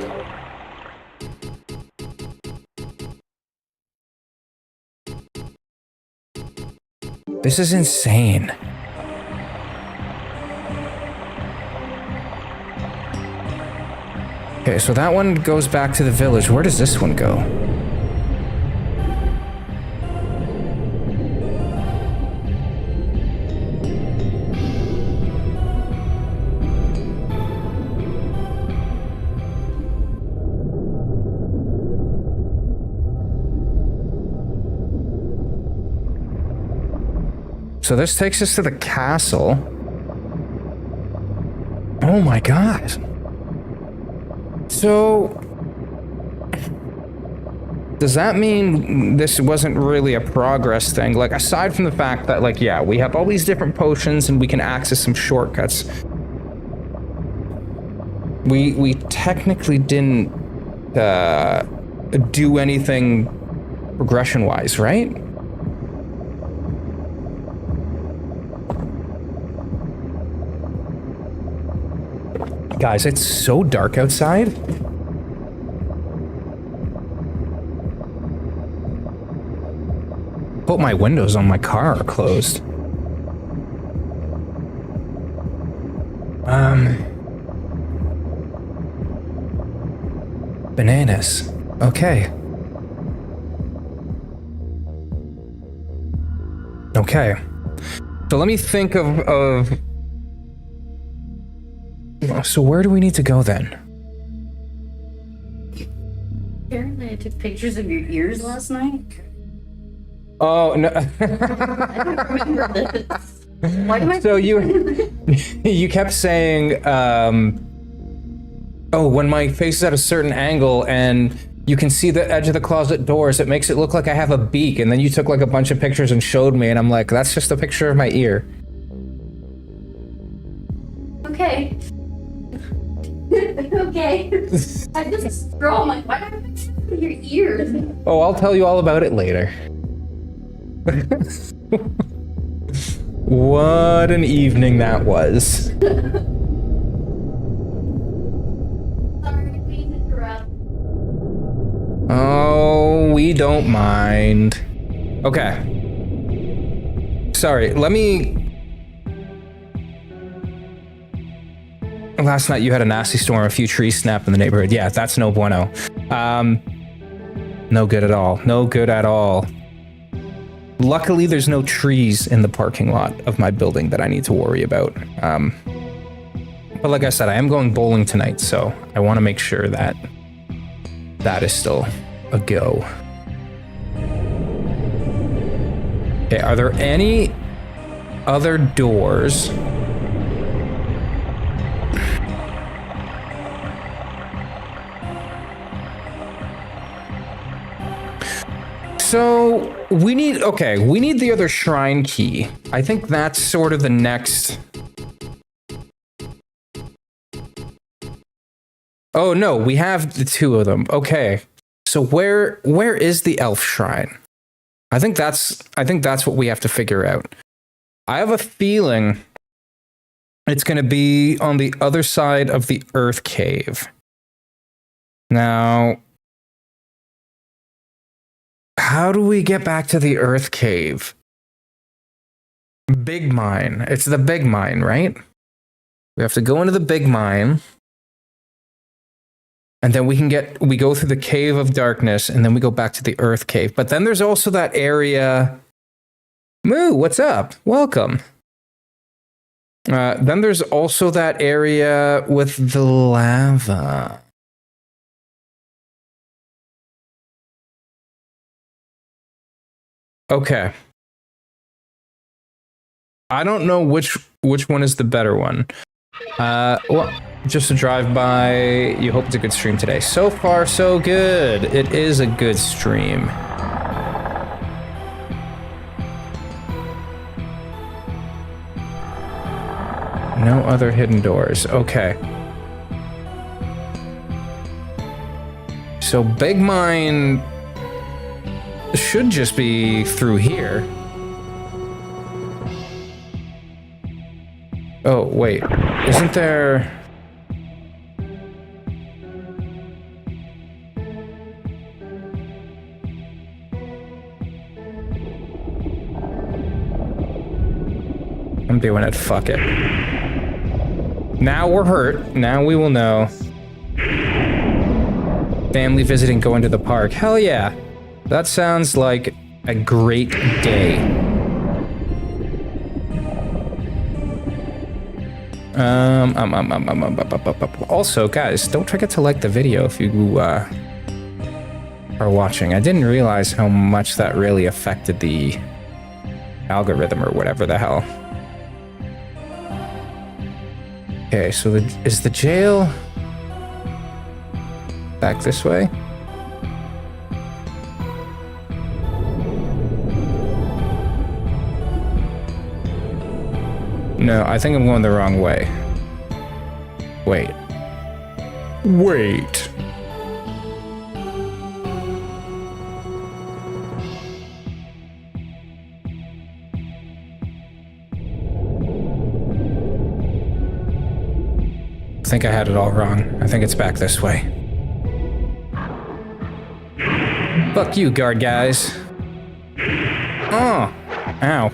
This is insane. Okay, so that one goes back to the village. Where does this one go? So this takes us to the castle. Oh my god. So... does that mean this wasn't really a progress thing? Like, aside from the fact that, like, yeah, we have all these different potions and we can access some shortcuts. We technically didn't do anything progression-wise, right? Guys, it's so dark outside. Hope my windows on my car are closed. Bananas. Okay. Okay. So let me think of... So where do we need to go then? Apparently I took pictures of your ears last night. Oh, no. I don't remember this. Why do I... So you kept saying, oh, when my face is at a certain angle and you can see the edge of the closet doors, it makes it look like I have a beak. And then you took like a bunch of pictures and showed me, and I'm like, that's just a picture of my ear. Okay. Okay. I just scroll. I'm like, why do I have pictures of your ears? Oh, I'll tell you all about it later. What an evening that was. Sorry, please interrupt. Oh, we don't mind. Okay. Sorry, let me... Last night you had a nasty storm, a few trees snapped in the neighborhood. Yeah, that's no bueno. No good at all. No good at all. Luckily, there's no trees in the parking lot of my building that I need to worry about. But like I said, I am going bowling tonight, so I want to make sure that that is still a go. Okay, are there any other doors? So we need the other shrine key. I think that's sort of the next. Oh no, we have the two of them. Okay. So where is the elf shrine? I think that's what we have to figure out. I have a feeling it's going to be on the other side of the earth cave. Now, how do we get back to the earth cave? Big mine. It's the big mine, right? We have to go into the big mine. And then we go through the cave of darkness, and then we go back to the earth cave. But then there's also that area. Moo, what's up? Welcome. Then there's also that area with the lava. Okay. I don't know which one is the better one. Well, just a drive-by. You hope it's a good stream today. So far, so good. It is a good stream. No other hidden doors. Okay. So Big Mine should just be through here. Oh, wait. Isn't there... I'm doing it. Fuck it. Now we're hurt. Now we will know. Family visiting, going to the park. Hell yeah. That sounds like a great day. Also, guys, don't forget to like the video if you are watching. I didn't realize how much that really affected the algorithm or whatever the hell. Okay, so is the jail back this way? No, I think I'm going the wrong way. Wait. Wait. I think I had it all wrong. I think it's back this way. Fuck you, guard guys. Oh. Ow.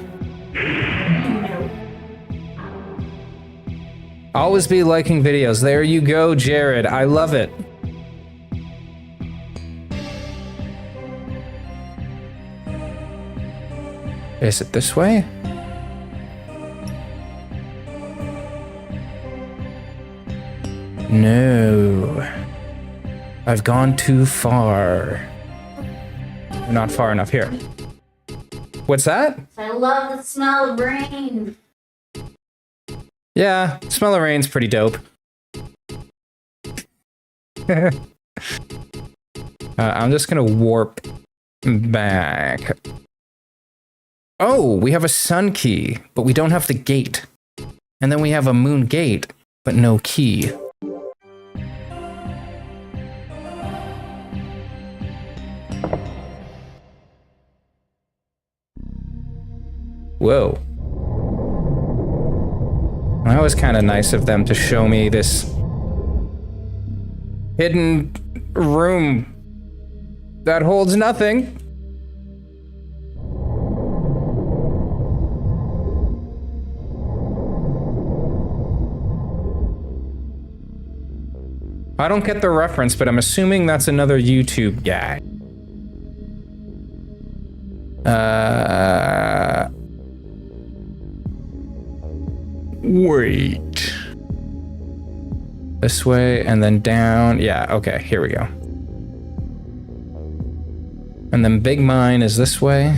Always be liking videos. There you go, Jared. I love it. Is it this way? No. I've gone too far. Not far enough. Here. What's that? I love the smell of rain. Yeah, smell of rain's pretty dope. I'm just gonna warp back. Oh, we have a sun key, but we don't have the gate. And then we have a moon gate, but no key. Whoa. That was kind of nice of them to show me this hidden room that holds nothing. I don't get the reference, but I'm assuming that's another YouTube guy. Wait. This way and then down. Yeah, okay, here we go. And then Big Mine is this way.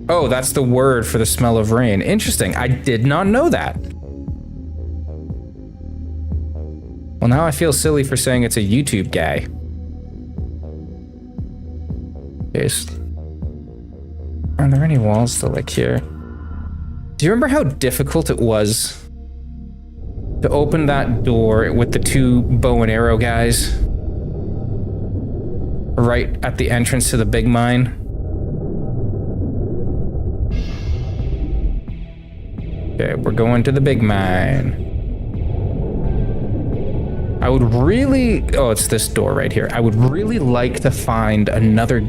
Oh, that's the word for the smell of rain. Interesting. I did not know that. Well, now I feel silly for saying it's a YouTube guy. Are there any walls still like here? Do you remember how difficult it was to open that door with the two bow and arrow guys? Right at the entrance to the big mine? Okay, we're going to the big mine. I would really... Oh, it's this door right here. I would really like to find another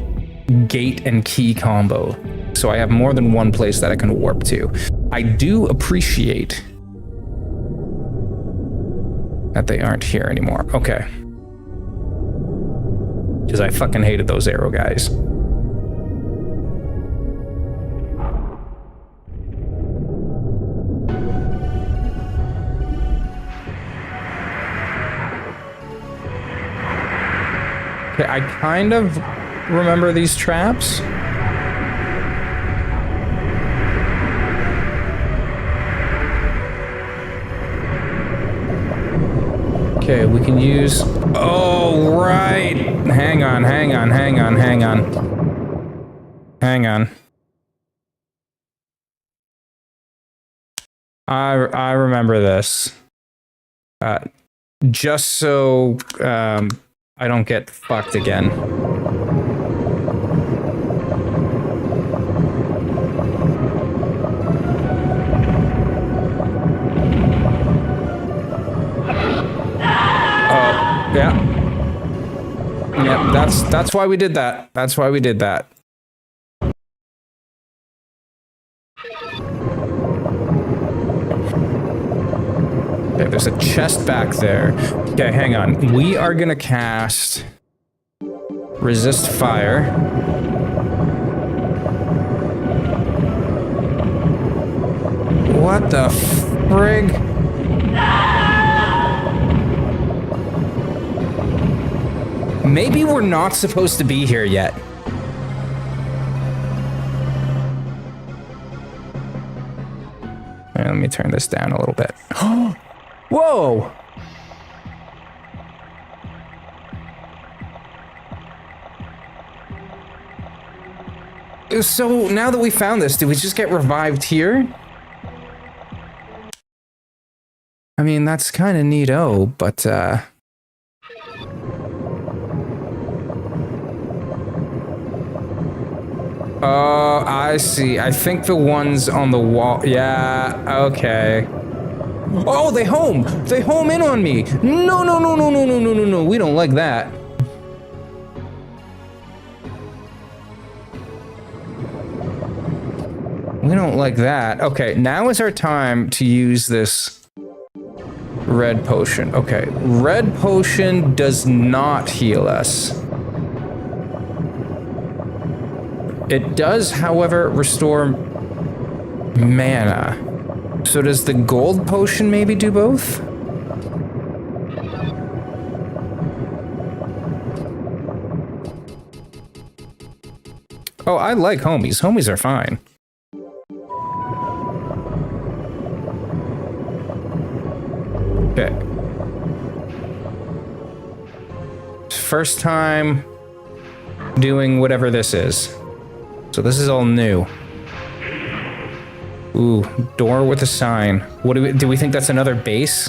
gate and key combo, so I have more than one place that I can warp to. I do appreciate that they aren't here anymore. Okay. Because I fucking hated those arrow guys. Okay, I kind of remember these traps. Okay, we can use... Oh, right! Hang on. Hang on. I remember this. Just so I don't get fucked again. Yeah, that's why we did that. That's why we did that. Okay, there's a chest back there. Okay, hang on. We are gonna cast resist fire. What the frig? Maybe we're not supposed to be here yet. Let me turn this down a little bit. Whoa! So now that we found this, did we just get revived here? I mean, that's kind of neato, but oh, I see. I think the ones on the wall... Yeah, okay. Oh, they home! They home in on me! No. We don't like that. We don't like that. Okay, now is our time to use this red potion. Okay, red potion does not heal us. It does, however, restore mana. So does the gold potion maybe do both? Oh, I like homies. Homies are fine. Okay. First time doing whatever this is. So this is all new. Ooh, door with a sign. What do we think that's another base?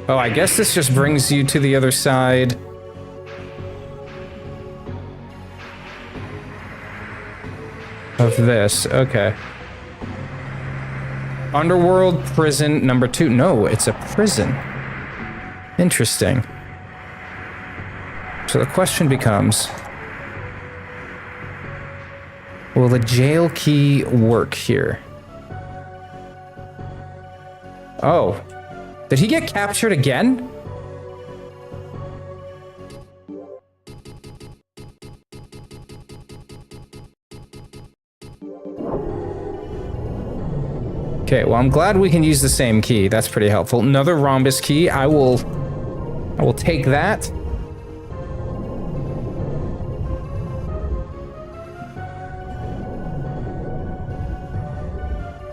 Oh, I guess this just brings you to the other side. Of this, okay. Underworld prison number 2. No, it's a prison. Interesting. So the question becomes, will the jail key work here? Oh, did he get captured again? Okay, well, I'm glad we can use the same key. That's pretty helpful. Another rhombus key. I will take that.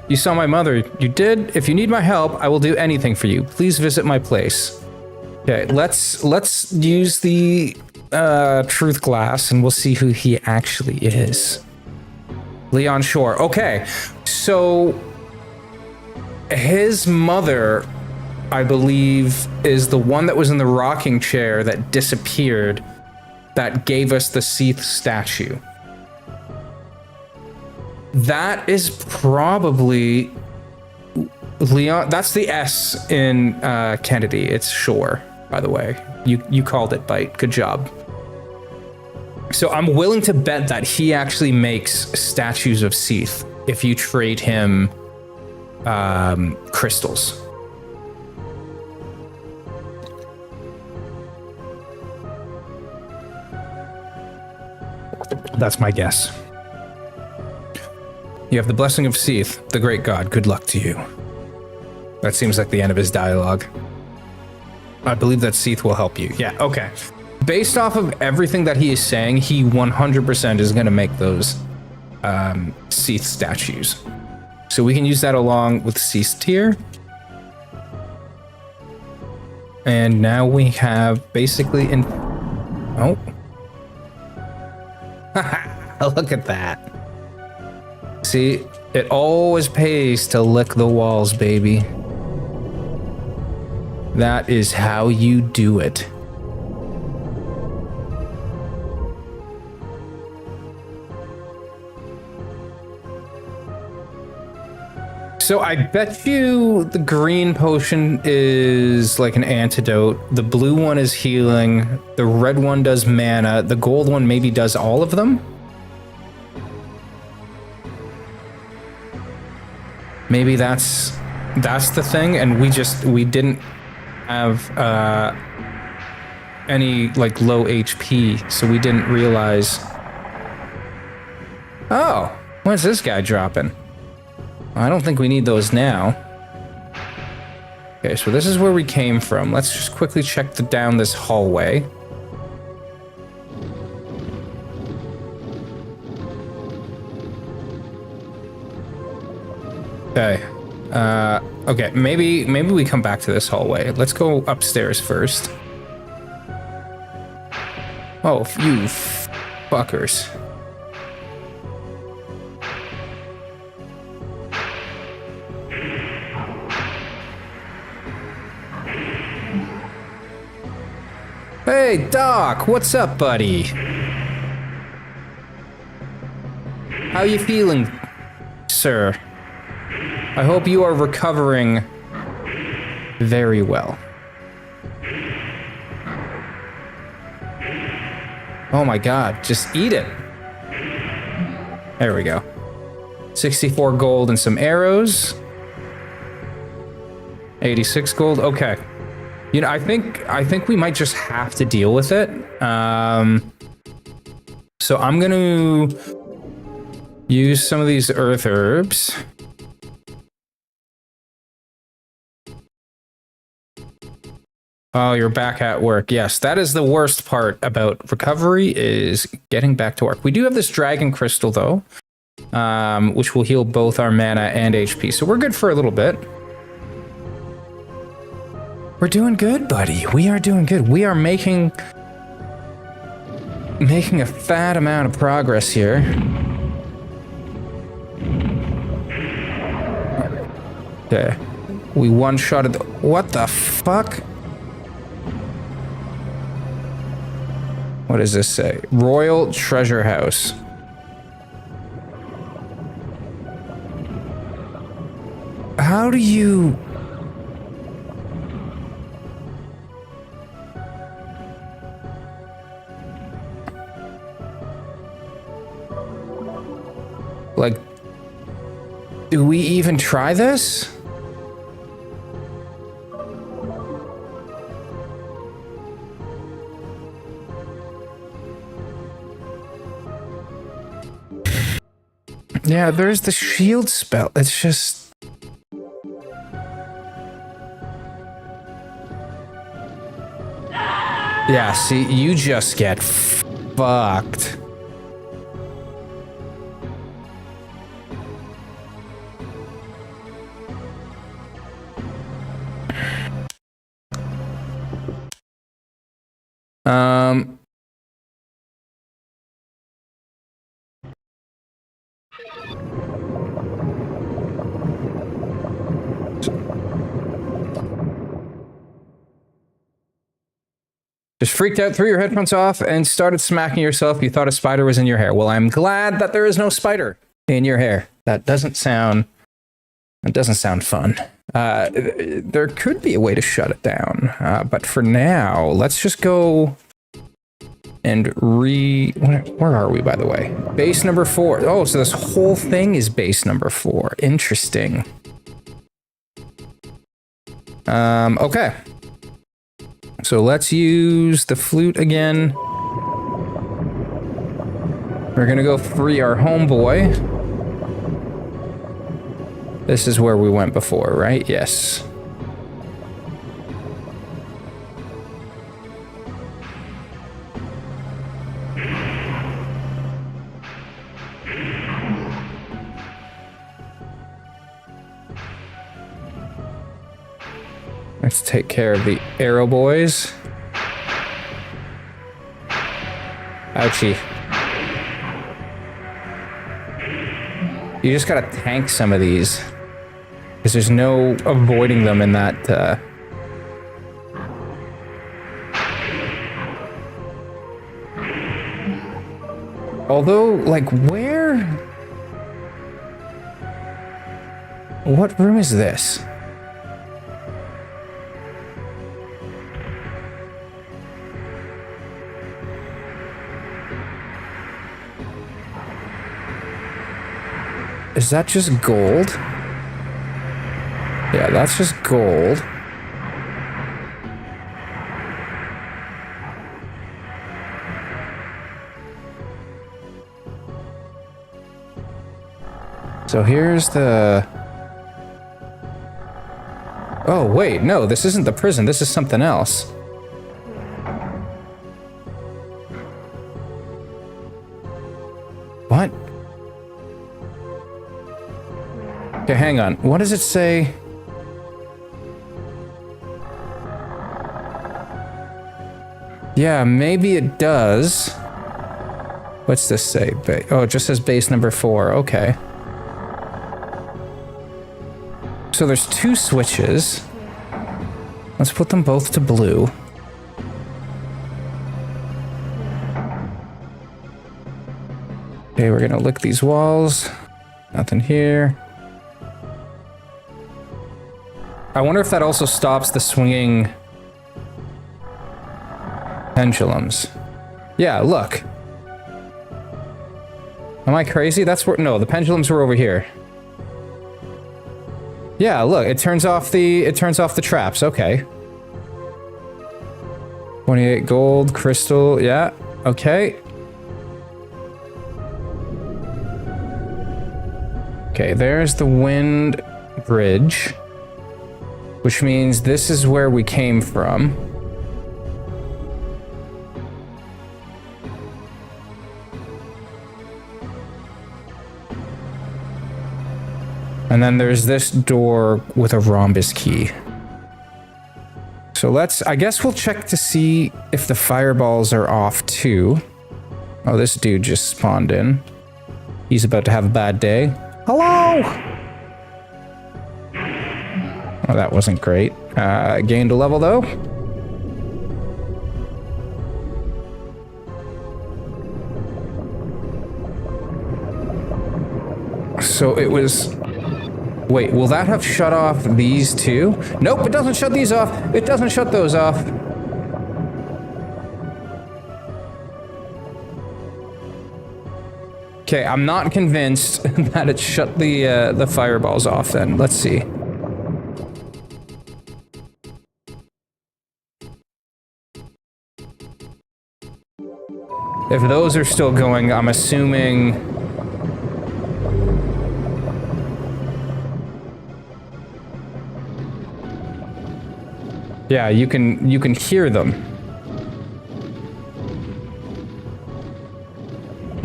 You saw my mother. You did? If you need my help, I will do anything for you. Please visit my place. Okay, let's use the truth glass and we'll see who he actually is. Leon Shore. Okay, so his mother, I believe, is the one that was in the rocking chair that disappeared that gave us the Seath statue. That is probably Leon. That's the S in Kennedy. It's Shore, by the way. You called it, Bite. Good job. So I'm willing to bet that he actually makes statues of Seath if you trade him crystals. That's my guess. You have the blessing of Seath, the great god. Good luck to you. That seems like the end of his dialogue. I believe that Seath will help you. Yeah, okay. Based off of everything that he is saying, he 100% is going to make those Seath statues. So we can use that along with Seath tier. And now we have basically Oh. Look at that. See, it always pays to lick the walls, baby. That is how you do it. So I bet you the green potion is like an antidote. The blue one is healing. The red one does mana. The gold one maybe does all of them. Maybe that's the thing, and we didn't have any like low HP, so we didn't realize. Oh, when's this guy dropping? I don't think we need those now. Okay, so this is where we came from. Let's just quickly check down this hallway. Okay. Okay, maybe we come back to this hallway. Let's go upstairs first. Oh, you fuckers. Hey, Doc, what's up, buddy? How you feeling, sir? I hope you are recovering very well. Oh my god, just eat it. There we go. 64 gold and some arrows. 86 gold, okay. You know, I think we might just have to deal with it. So I'm gonna use some of these earth herbs. Oh, you're back at work. Yes, that is the worst part about recovery, is getting back to work. We do have this dragon crystal though, which will heal both our mana and HP. So we're good for a little bit. We're doing good, buddy. We are doing good. We are making a fat amount of progress here. Okay. We one-shotted the... What the fuck? What does this say? Royal Treasure House. How do you... Like, do we even try this? Yeah, there's the shield spell. It's just... Yeah, see, you just get fucked. Just freaked out, threw your headphones off, and started smacking yourself. You thought a spider was in your hair. Well, I'm glad that there is no spider in your hair. That doesn't sound fun. There could be a way to shut it down, but for now, let's just go and where are we, by the way? Base number 4. Oh, so this whole thing is base number 4. Interesting. Okay. So let's use the flute again. We're gonna go free our homeboy. This is where we went before, right? Yes. Let's take care of the arrow boys. Ouchie. You just gotta tank some of these. Because there's no avoiding them in that, Although, like, where? What room is this? Is that just gold? Yeah, that's just gold. So here's the... Oh, wait, no, this isn't the prison. This is something else. What? Okay, hang on. What does it say? Yeah, maybe it does. What's this say? Oh, it just says base number 4. Okay. So there's 2 switches. Let's put them both to blue. Okay, we're gonna lick these walls. Nothing here. I wonder if that also stops the swinging pendulums. Yeah, look. Am I crazy? That's where... No, the pendulums were over here. Yeah, look, it turns off the traps. Okay. 28 gold, crystal. Yeah, okay. Okay, there's the wind bridge, which means this is where we came from. And then there's this door with a rhombus key. So I guess we'll check to see if the fireballs are off too. Oh, this dude just spawned in. He's about to have a bad day. Hello! Oh, that wasn't great. Gained a level though. So it was... Wait, will that have shut off these two? Nope, it doesn't shut these off. It doesn't shut those off. Okay, I'm not convinced that it shut the fireballs off then. Let's see. If those are still going, I'm assuming... Yeah, you can hear them.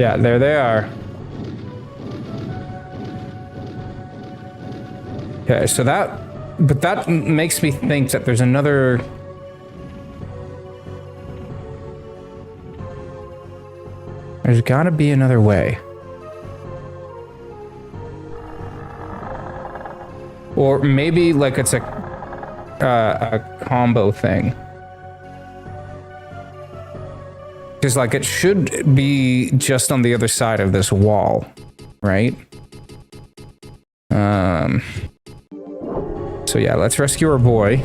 Yeah, there they are. Okay, so but that makes me think that there's another... There's gotta be another way. Or maybe like it's a combo thing. Because like it should be just on the other side of this wall, right? So yeah, let's rescue our boy.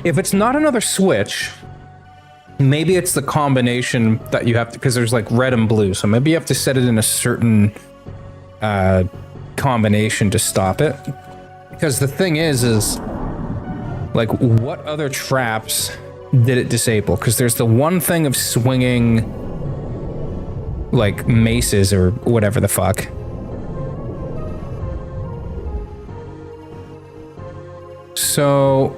If it's not another switch, maybe it's the combination that you have to, because there's like red and blue, so maybe you have to set it in a certain combination to stop it. Because the thing is like, what other traps did it disable? Because there's the one thing of swinging like maces or whatever the fuck. So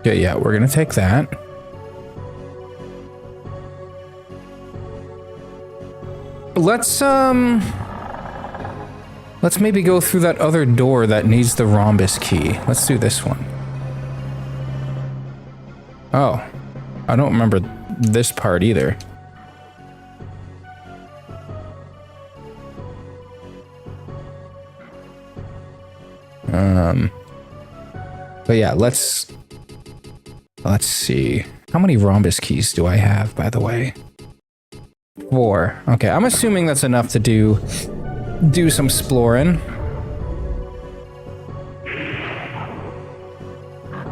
yeah, we're gonna take that. Let's maybe go through that other door that needs the rhombus key. Let's do this one. Oh, I don't remember this part either. But yeah, let's see. How many rhombus keys do I have, by the way? 4. Okay, I'm assuming that's enough to do some exploring.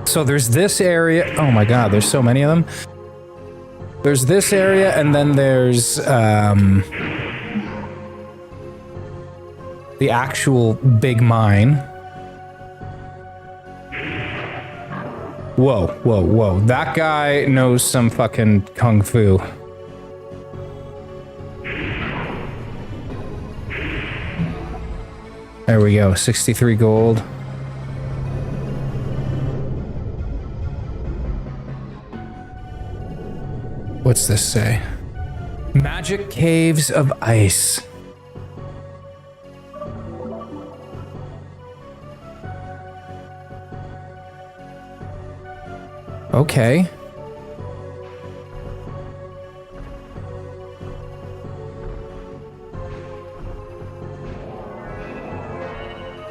So there's this area. Oh my god, there's so many of them. There's this area, and then there's the actual big mine. Whoa, whoa, whoa. That guy knows some fucking kung fu. There we go, 63 gold. What's this say? Magic caves of ice. Okay.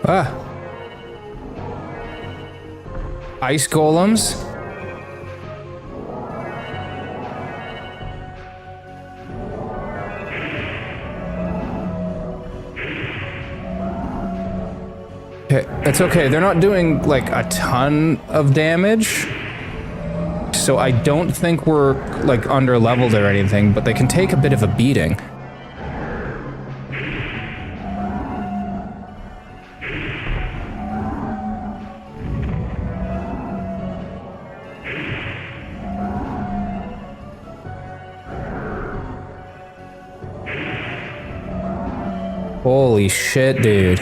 Ah. Ice golems. Okay, it's okay. They're not doing like a ton of damage. So I don't think we're like under leveled or anything, but they can take a bit of a beating. Holy shit, dude.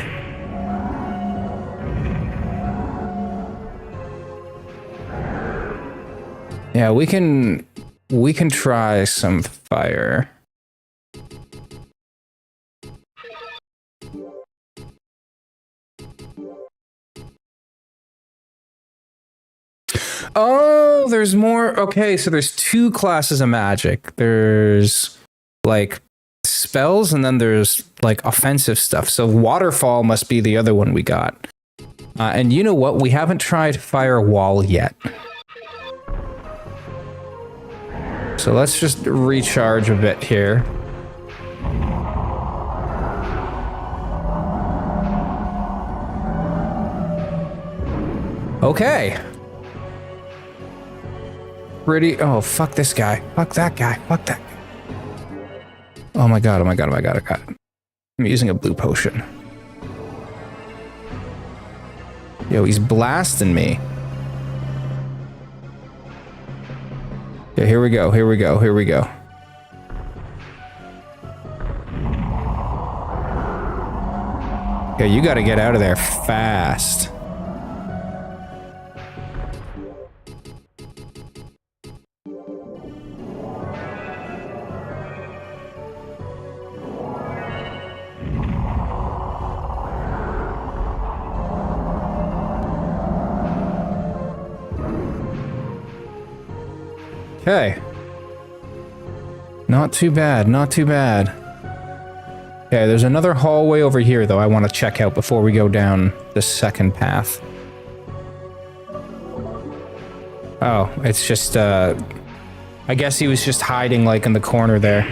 Yeah, we can try some fire. Oh, there's more. Okay, so there's 2 classes of magic. There's like spells, and then there's like offensive stuff. So waterfall must be the other one we got. And you know what? We haven't tried fire wall yet. So let's just recharge a bit here. Okay. Pretty. Oh, fuck this guy. Fuck that guy. Fuck that guy. Oh my god, oh my god, oh my god, oh my god. I'm using a blue potion. Yo, he's blasting me. Yeah, here we go, here we go, here we go. Yeah, you gotta get out of there fast. Okay. Not too bad, not too bad. Okay, there's another hallway over here, though, I want to check out before we go down the second path. Oh, it's just, I guess he was just hiding, like, in the corner there.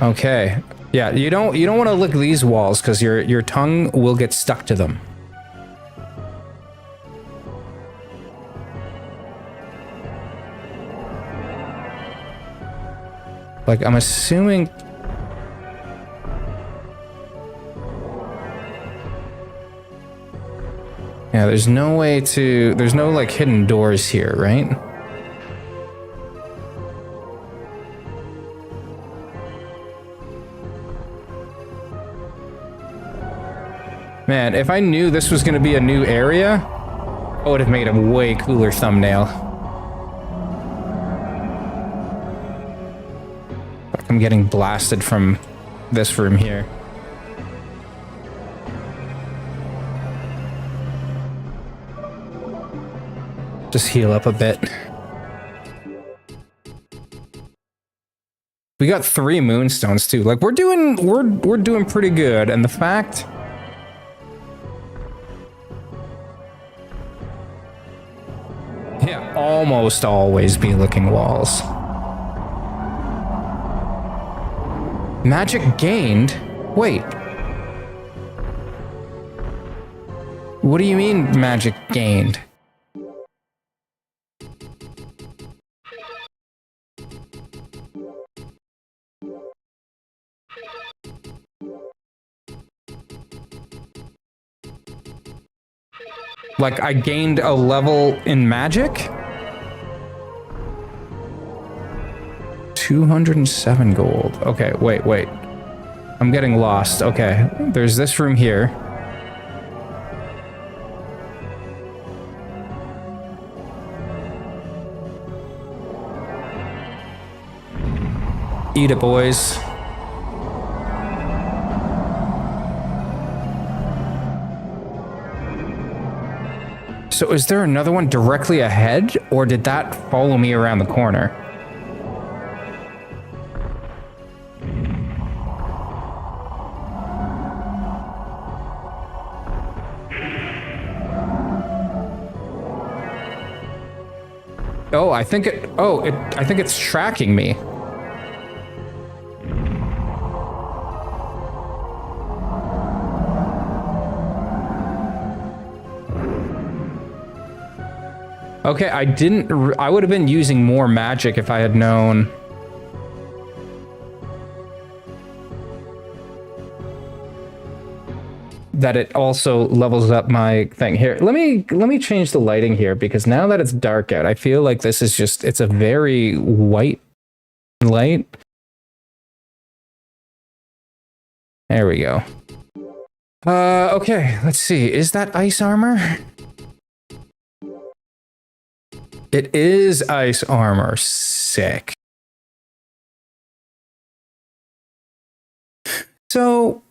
Okay. Yeah, you don't want to lick these walls, because your tongue will get stuck to them. Like, I'm assuming... Yeah, there's no way to... There's no, like, hidden doors here, right? Man, if I knew this was gonna be a new area, I would have made a way cooler thumbnail. I'm getting blasted from this room here. Just heal up a bit. We got 3 moonstones too. Like we're doing pretty good, and the fact yeah, almost always be licking walls. Magic gained? Wait. What do you mean magic gained? Like I gained a level in magic? 207 gold. Okay, wait. I'm getting lost. Okay, there's this room here. Eat it, boys. So is there another one directly ahead, or did that follow me around the corner? Oh, I think it's tracking me. Okay, I would have been using more magic if I had known. That it also levels up my thing. Here, let me change the lighting here, because now that it's dark out, I feel like this is just, it's a very white light. There we go. Okay, let's see. Is that ice armor? It is ice armor. Sick. So,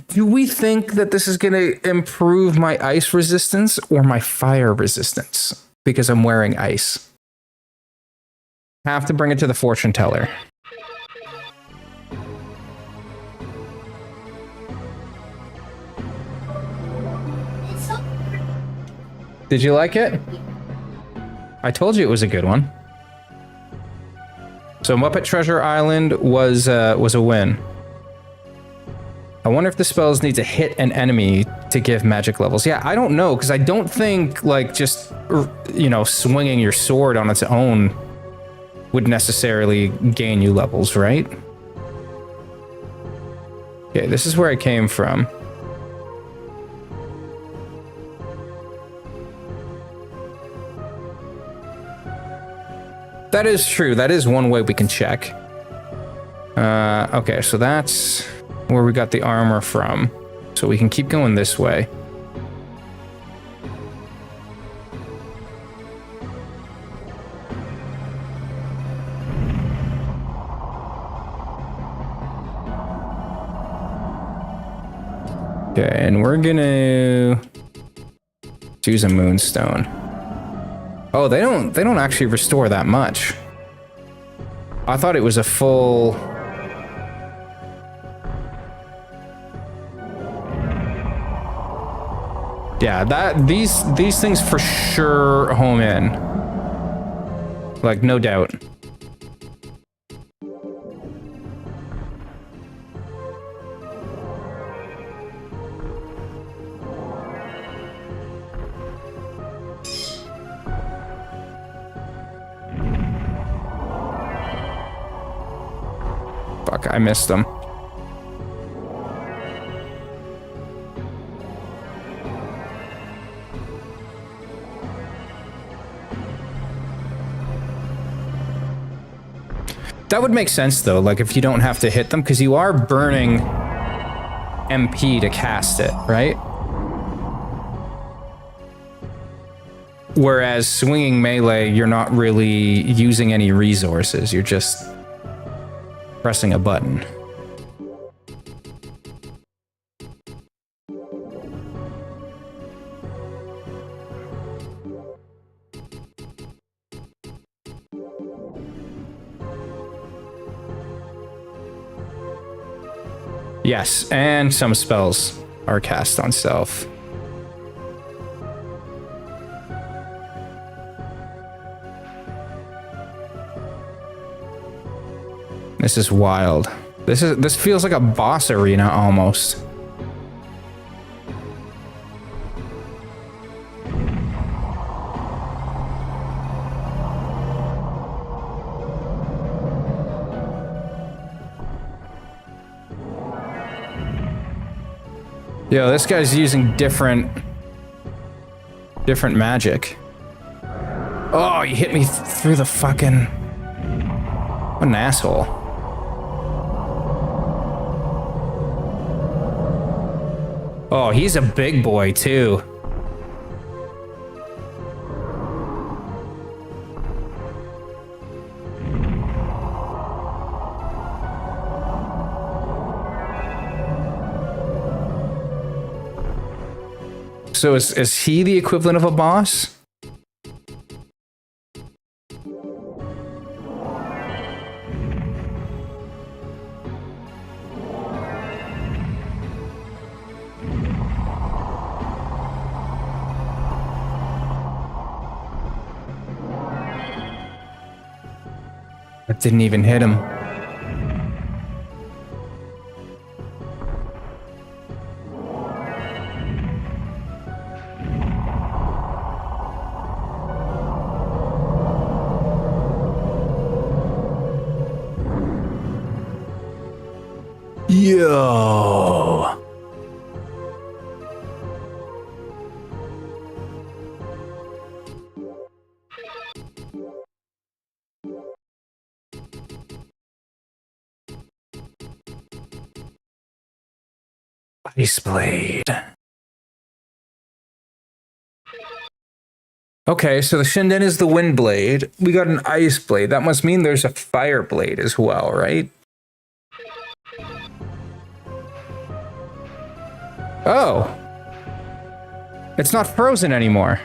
do we think that this is going to improve my ice resistance or my fire resistance? Because I'm wearing ice. Have to bring it to the fortune teller. Did you like it? I told you it was a good one. So Muppet Treasure Island was a win. I wonder if the spells need to hit an enemy to give magic levels. Yeah, I don't know, because I don't think, like, just, you know, swinging your sword on its own would necessarily gain you levels, right? Okay, this is where I came from. That is true. That is one way we can check. Okay, so that's where we got the armor from. So we can keep going this way. Okay, and we're gonna use a moonstone. Oh, they don't actually restore that much. I thought it was a full. Yeah, these things for sure home in. Like, no doubt. Fuck, I missed them. That would make sense though, like if you don't have to hit them, because you are burning MP to cast it, right? Whereas swinging melee, you're not really using any resources, you're just pressing a button. Yes, and some spells are cast on self. This is wild. This feels like a boss arena almost. Yo, this guy's using different magic. Oh, you hit me through the fucking... What an asshole. Oh, he's a big boy too. So is he the equivalent of a boss? That didn't even hit him. Yo. Ice Blade. Okay, so the Shinden is the Wind Blade. We got an Ice Blade. That must mean there's a Fire Blade as well, right? Oh. It's not frozen anymore.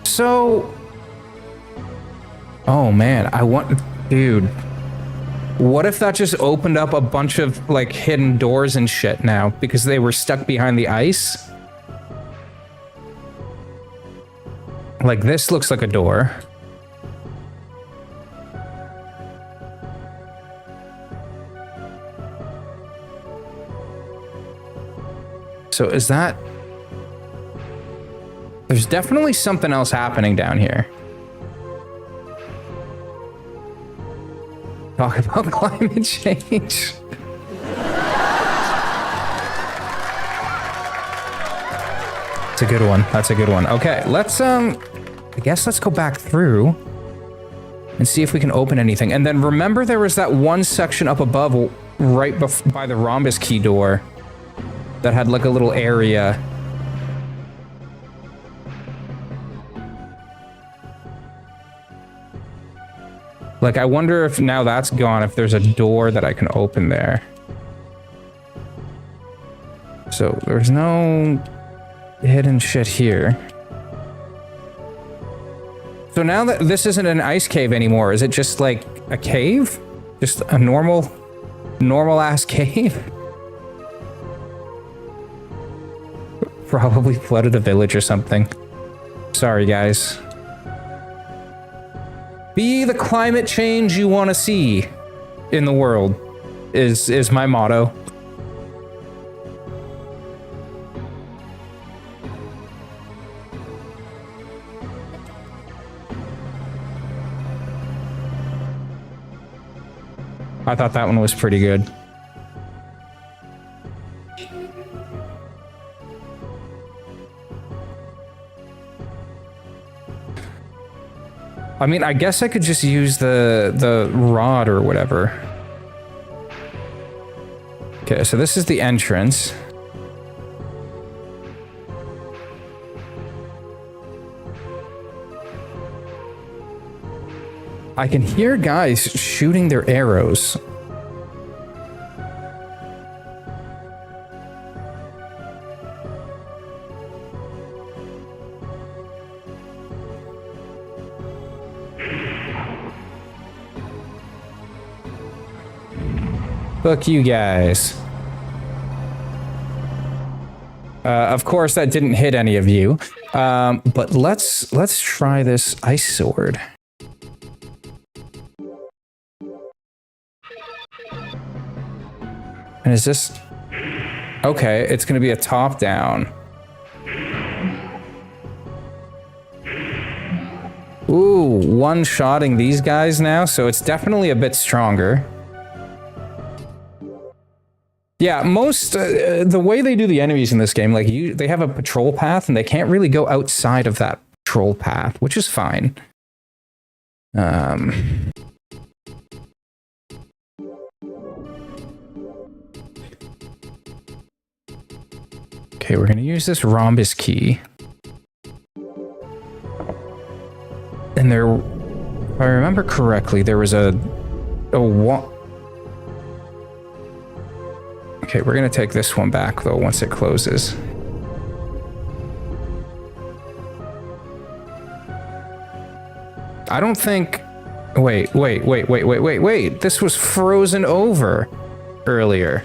So... Oh man, dude. What if that just opened up a bunch of like hidden doors and shit now because they were stuck behind the ice? Like this looks like a door. So is that... There's definitely something else happening down here. Talk about climate change. That's a good one. That's a good one. Okay, let's, I guess let's go back through and see if we can open anything. And then remember there was that one section up above right by the rhombus key door that had like a little area. Like, I wonder if now that's gone, if there's a door that I can open there. So there's no hidden shit here. So now that this isn't an ice cave anymore, is it just like a cave? Just a normal ass cave? Probably flooded a village or something. Sorry, guys. Be the climate change you want to see in the world is my motto. I thought that one was pretty good. I mean, I guess I could just use the rod or whatever. Okay, so this is the entrance. I can hear guys shooting their arrows. Fuck you guys. Of course that didn't hit any of you. But let's try this ice sword. And is this... Okay, it's gonna be a top down. Ooh, one-shotting these guys now, so it's definitely a bit stronger. Yeah, most, the way they do the enemies in this game, like, they have a patrol path, and they can't really go outside of that patrol path, which is fine. Okay, we're gonna use this rhombus key. And there, if I remember correctly, there was a Okay, we're gonna take this one back though once it closes. I don't think... Wait. This was frozen over earlier.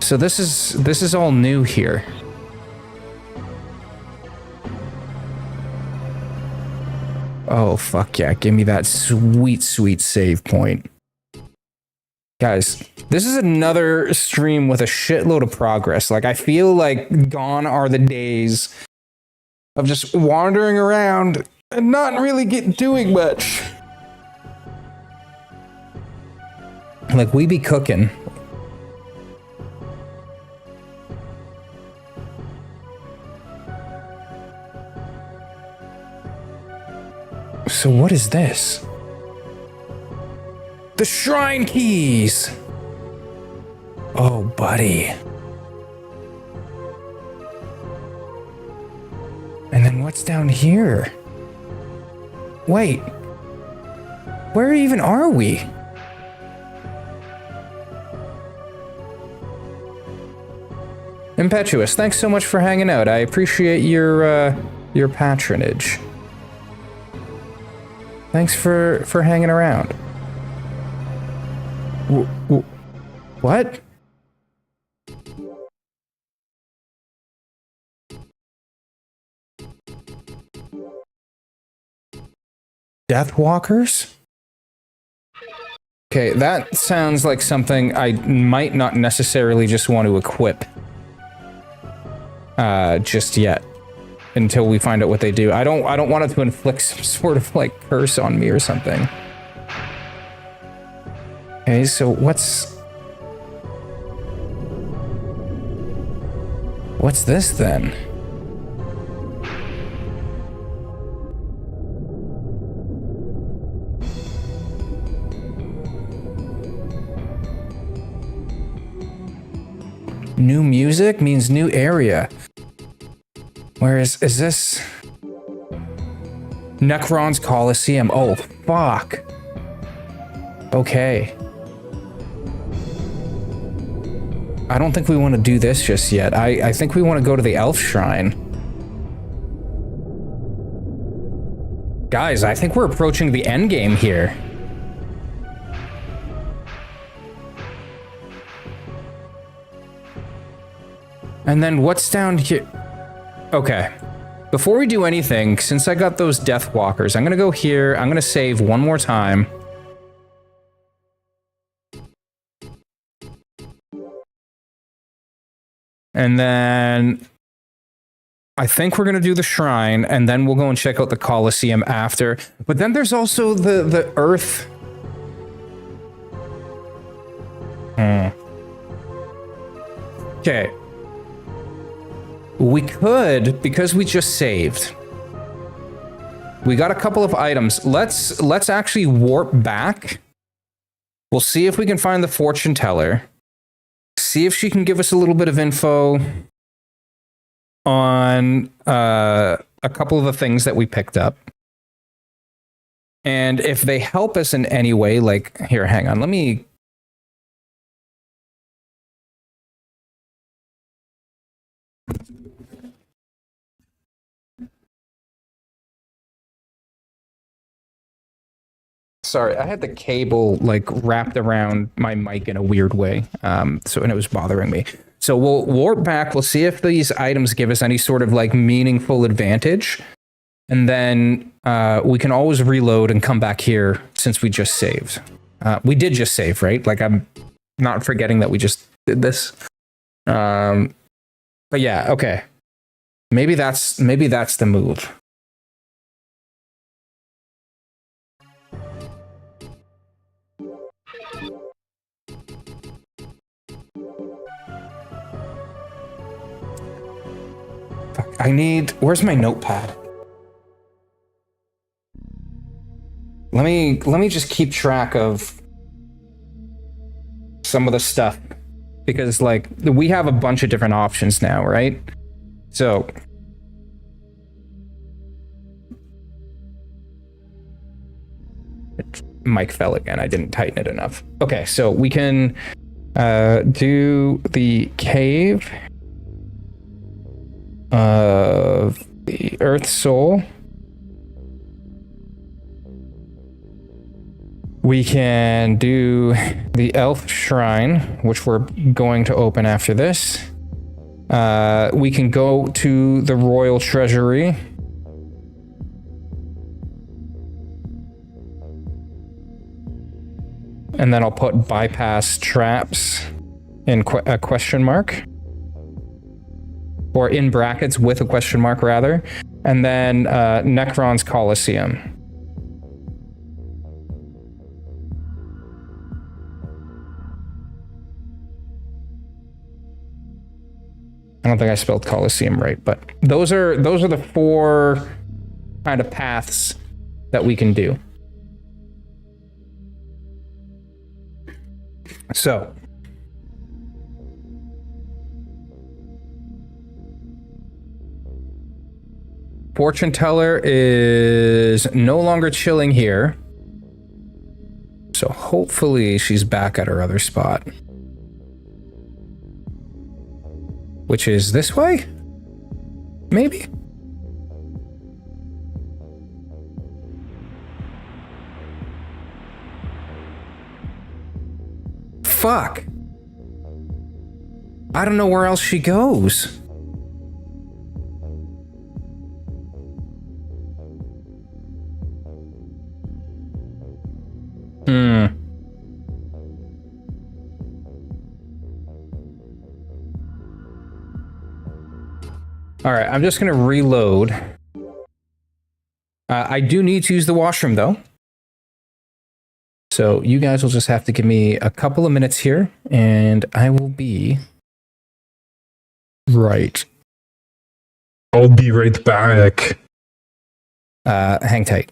So this is all new here. Oh, fuck yeah. Give me that sweet, sweet save point. Guys, this is another stream with a shitload of progress. Like, I feel like gone are the days of just wandering around and not really doing much. Like, we be cooking. So what is this? The shrine keys! Oh, buddy. And then what's down here? Wait. Where even are we? Impetuous, thanks so much for hanging out. I appreciate your patronage. Thanks for hanging around. What? Deathwalkers? Okay, that sounds like something I might not necessarily just want to equip. Just yet. Until we find out what they do. I don't want it to inflict some sort of, like, curse on me or something. Okay, so what's... What's this then? New music means new area. Where is this? Necron's Coliseum. Oh, fuck. Okay. I don't think we want to do this just yet. I think we want to go to the Elf Shrine. Guys, I think we're approaching the end game here. And then what's down here? Okay. Before we do anything, since I got those Death Walkers, I'm gonna go here. I'm gonna save one more time. And then I think we're gonna do the shrine, and then we'll go and check out the Colosseum after. But then there's also the Earth. Okay. We could, because we just saved. We got a couple of items. Let's actually warp back. We'll see if we can find the fortune teller. See if she can give us a little bit of info on a couple of the things that we picked up. And if they help us in any way, like, here, hang on, let me... Sorry, I had the cable like wrapped around my mic in a weird way, and it was bothering me. So we'll warp back. We'll see if these items give us any sort of like meaningful advantage, and then we can always reload and come back here since we just saved. We did just save, right? Like I'm not forgetting that we just did this. But yeah, okay. Maybe that's the move. Where's my notepad? Let me just keep track of some of the stuff, because like we have a bunch of different options now, right? So mic fell again. I didn't tighten it enough. Okay, so we can do the cave of the Earth Soul. We can do the Elf Shrine, which we're going to open after this. We can go to the Royal Treasury. And then I'll put bypass traps in a question mark. Or in brackets with a question mark, rather. And then Necron's Coliseum. I don't think I spelled Coliseum right, but those are the four kind of paths that we can do. So fortune teller is no longer chilling here. So hopefully she's back at her other spot. Which is this way? Maybe? Fuck. I don't know where else she goes. All right, I'm just gonna reload. I do need to use the washroom though. So you guys will just have to give me a couple of minutes here and I will be right I'll be right back. Hang tight.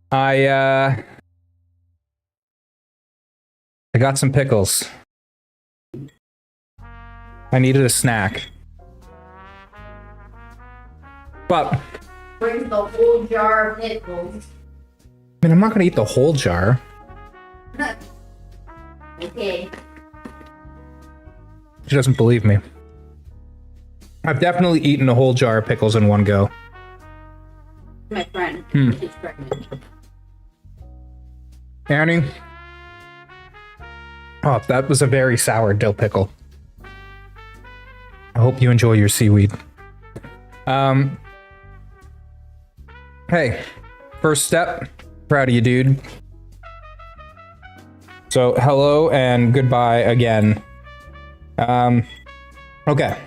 I got some pickles. I needed a snack. But Brings the whole jar of pickles. I mean, I'm not gonna eat the whole jar. Okay. She doesn't believe me. I've definitely eaten a whole jar of pickles in one go. My friend. Hmm. She's pregnant. Annie? Oh, that was a very sour dill pickle. I hope you enjoy your seaweed. Hey, first step. Proud of you, dude. So, hello and goodbye again. Okay.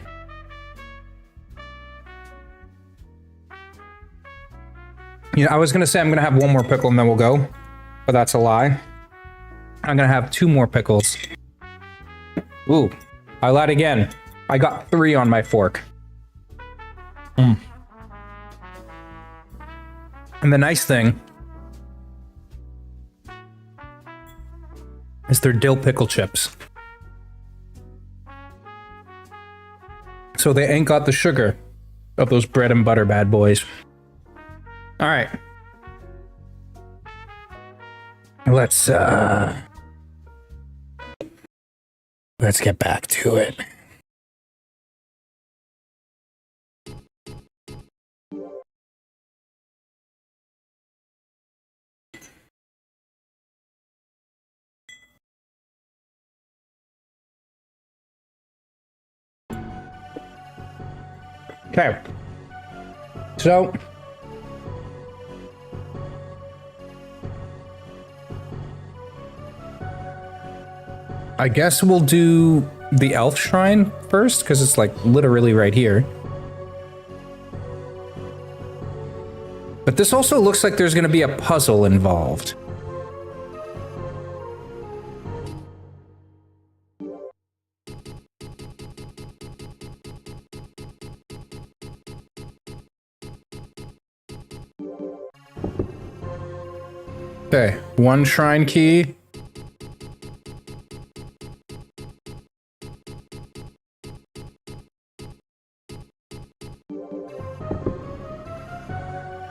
You know, I was gonna say I'm gonna have one more pickle and then we'll go, but that's a lie. I'm gonna have 2 more pickles. Ooh, I lied again. I got 3 on my fork. And the nice thing is they're dill pickle chips. So they ain't got the sugar of those bread and butter bad boys. All right. Let's get back to it. Okay. So I guess we'll do the elf shrine first, because it's like literally right here. But this also looks like there's going to be a puzzle involved. Okay, one shrine key.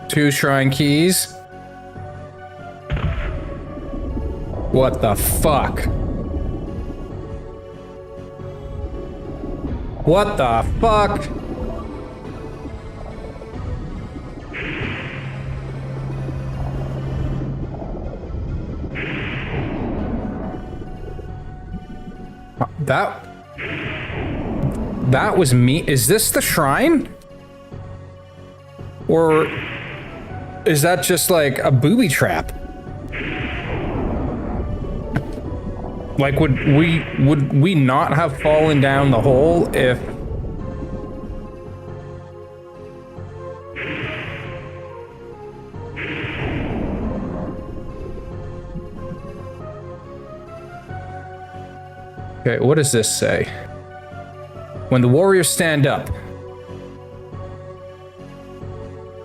Two shrine keys. What the fuck? What the fuck? That was me. Is this the shrine? Or is that just like a booby trap? Like, would we not have fallen down the hole if... Okay, what does this say? When the warriors stand up,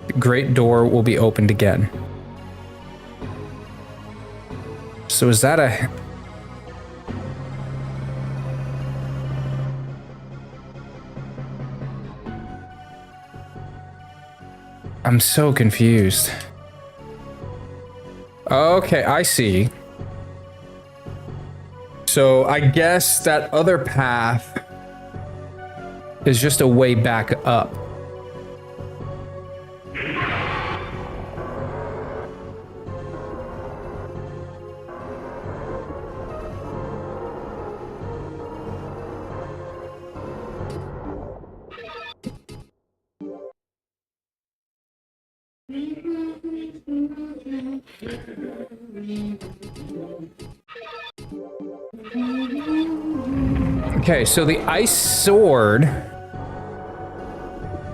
the great door will be opened again. So is that a... I'm so confused. Okay, I see. So I guess that other path is just a way back up. Okay, so the ice sword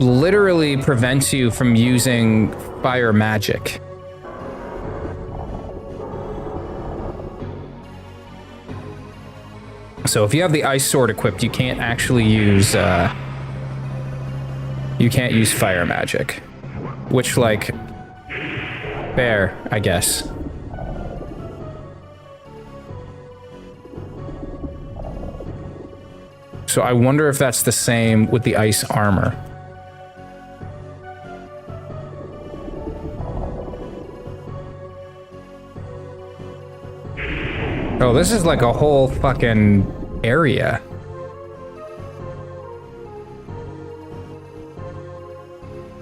literally prevents you from using fire magic. So if you have the ice sword equipped, you can't actually use fire magic, which, like, fair, I guess. So I wonder if that's the same with the ice armor. Oh, this is like a whole fucking area.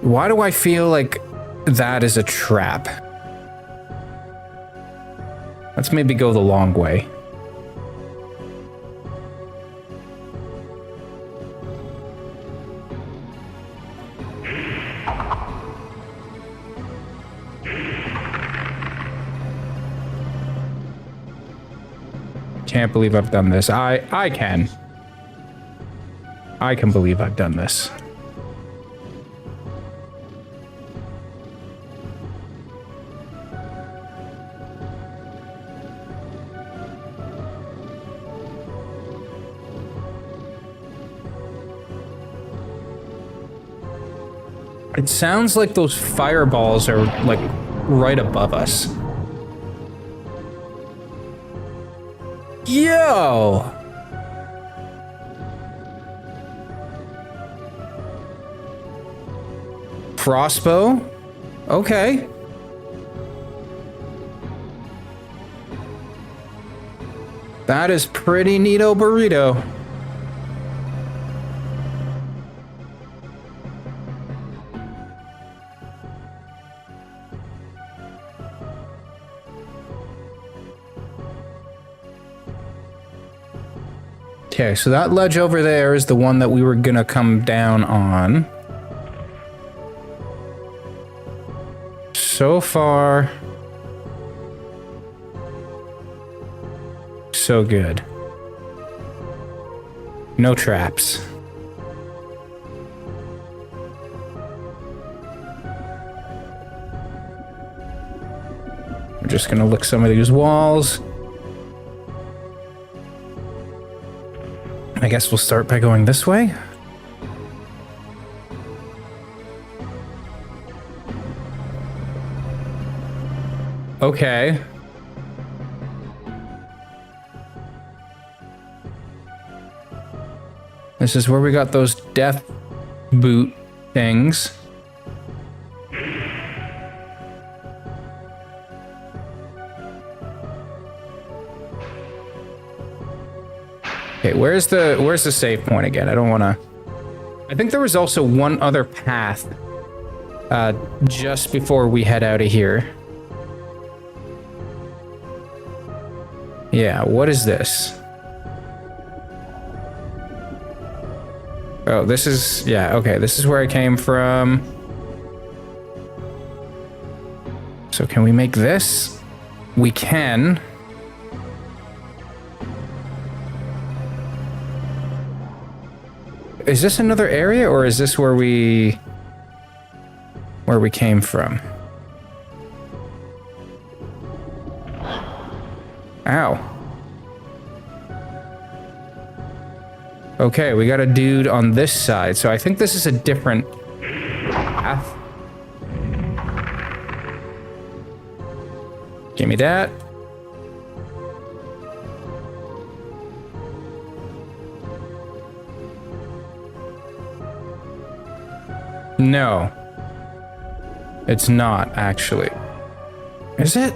Why do I feel like that is a trap? Let's maybe go the long way. Can't believe I've done this. I can believe I've done this. It sounds like those fireballs are like right above us. Yo! Crossbow? Okay. That is pretty neato burrito. Okay, so that ledge over there is the one that we were gonna come down on. So far, so good. No traps. We're just gonna look some of these walls. I guess we'll start by going this way. Okay. This is where we got those death boot things. Okay, where's the save point again? I don't want to... I think there was also one other path just before we head out of here. Yeah, what is this? Oh, this is... Yeah, okay, this is where I came from. So can we make this? We can. Is this another area, or is this where we came from? Ow. Okay, we got a dude on this side, so I think this is a different path. Give me that. No. It's not, actually. Is it?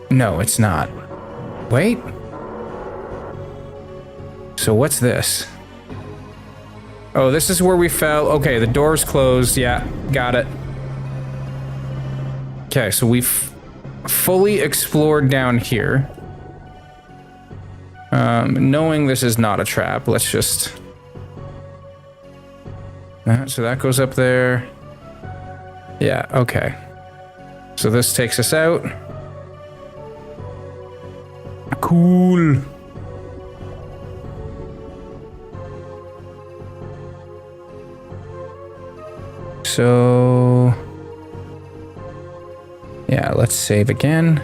No, it's not. Wait. So what's this? Oh, this is where we fell. Okay, the door's closed. Yeah, got it. Okay, so we've fully explored down here. Knowing this is not a trap, let's just... so that goes up there. Yeah, okay. So this takes us out. Cool. So... yeah, let's save again.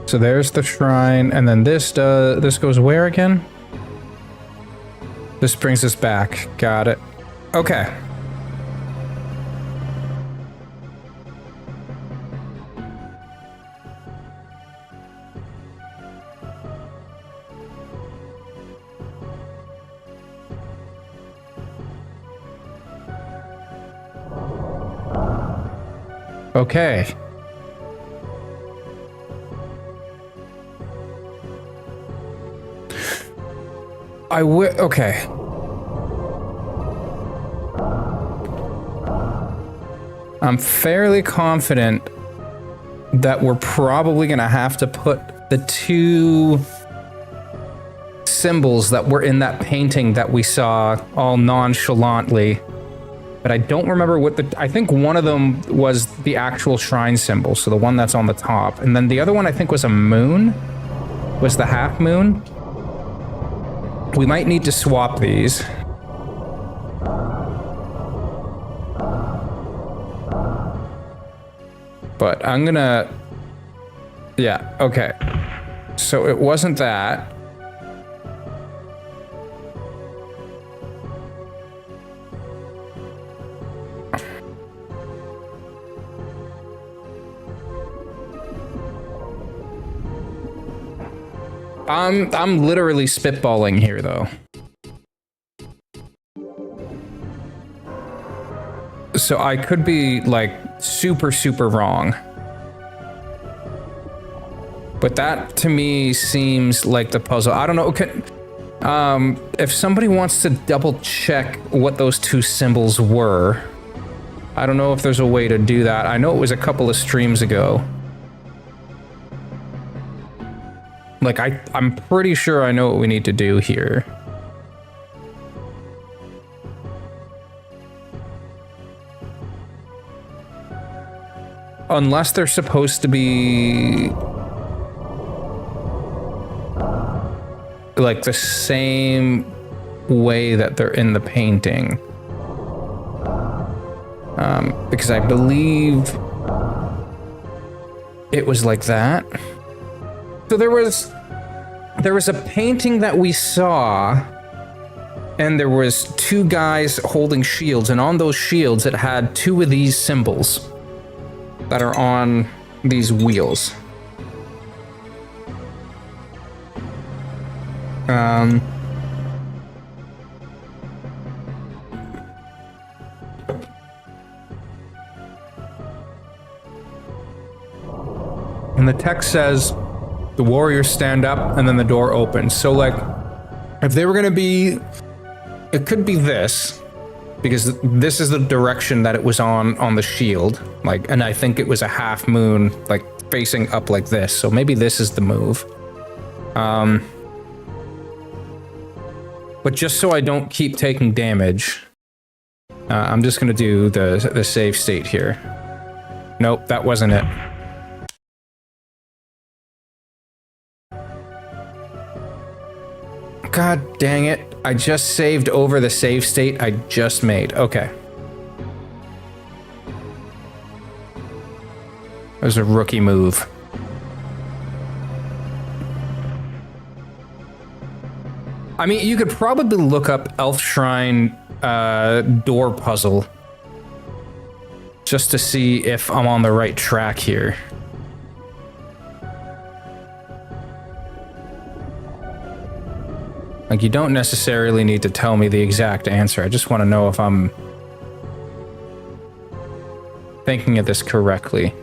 So there's the shrine, and then this goes where again? This brings us back. Got it. Okay. Okay. Okay. I'm fairly confident that we're probably gonna have to put the two symbols that were in that painting that we saw all nonchalantly. But I don't remember what I think one of them was the actual shrine symbol, so the one that's on the top. And then the other one I think was a moon, was the half moon. We might need to swap these. But I'm gonna... yeah, okay. So it wasn't that. I'm literally spitballing here, though. So I could be, like, super, super wrong. But that, to me, seems like the puzzle. I don't know. If somebody wants to double check what those two symbols were, I don't know if there's a way to do that. I know it was a couple of streams ago. Like, I'm pretty sure I know what we need to do here. Unless they're supposed to be like the same way that they're in the painting. Because I believe it was like that. So there was a painting that we saw, and there was two guys holding shields, and on those shields it had two of these symbols that are on these wheels. And the text says, the warriors stand up and then the door opens. So like, if they were gonna be, it could be this, because this is the direction that it was on the shield. Like, and I think it was a half moon, like facing up like this. So maybe this is the move. But just so I don't keep taking damage, I'm just gonna do the save state here. Nope, that wasn't it. God dang it. I just saved over the save state I just made. Okay. That was a rookie move. I mean, you could probably look up Elf Shrine door puzzle just to see if I'm on the right track here. Like, you don't necessarily need to tell me the exact answer. I just want to know if I'm thinking of this correctly.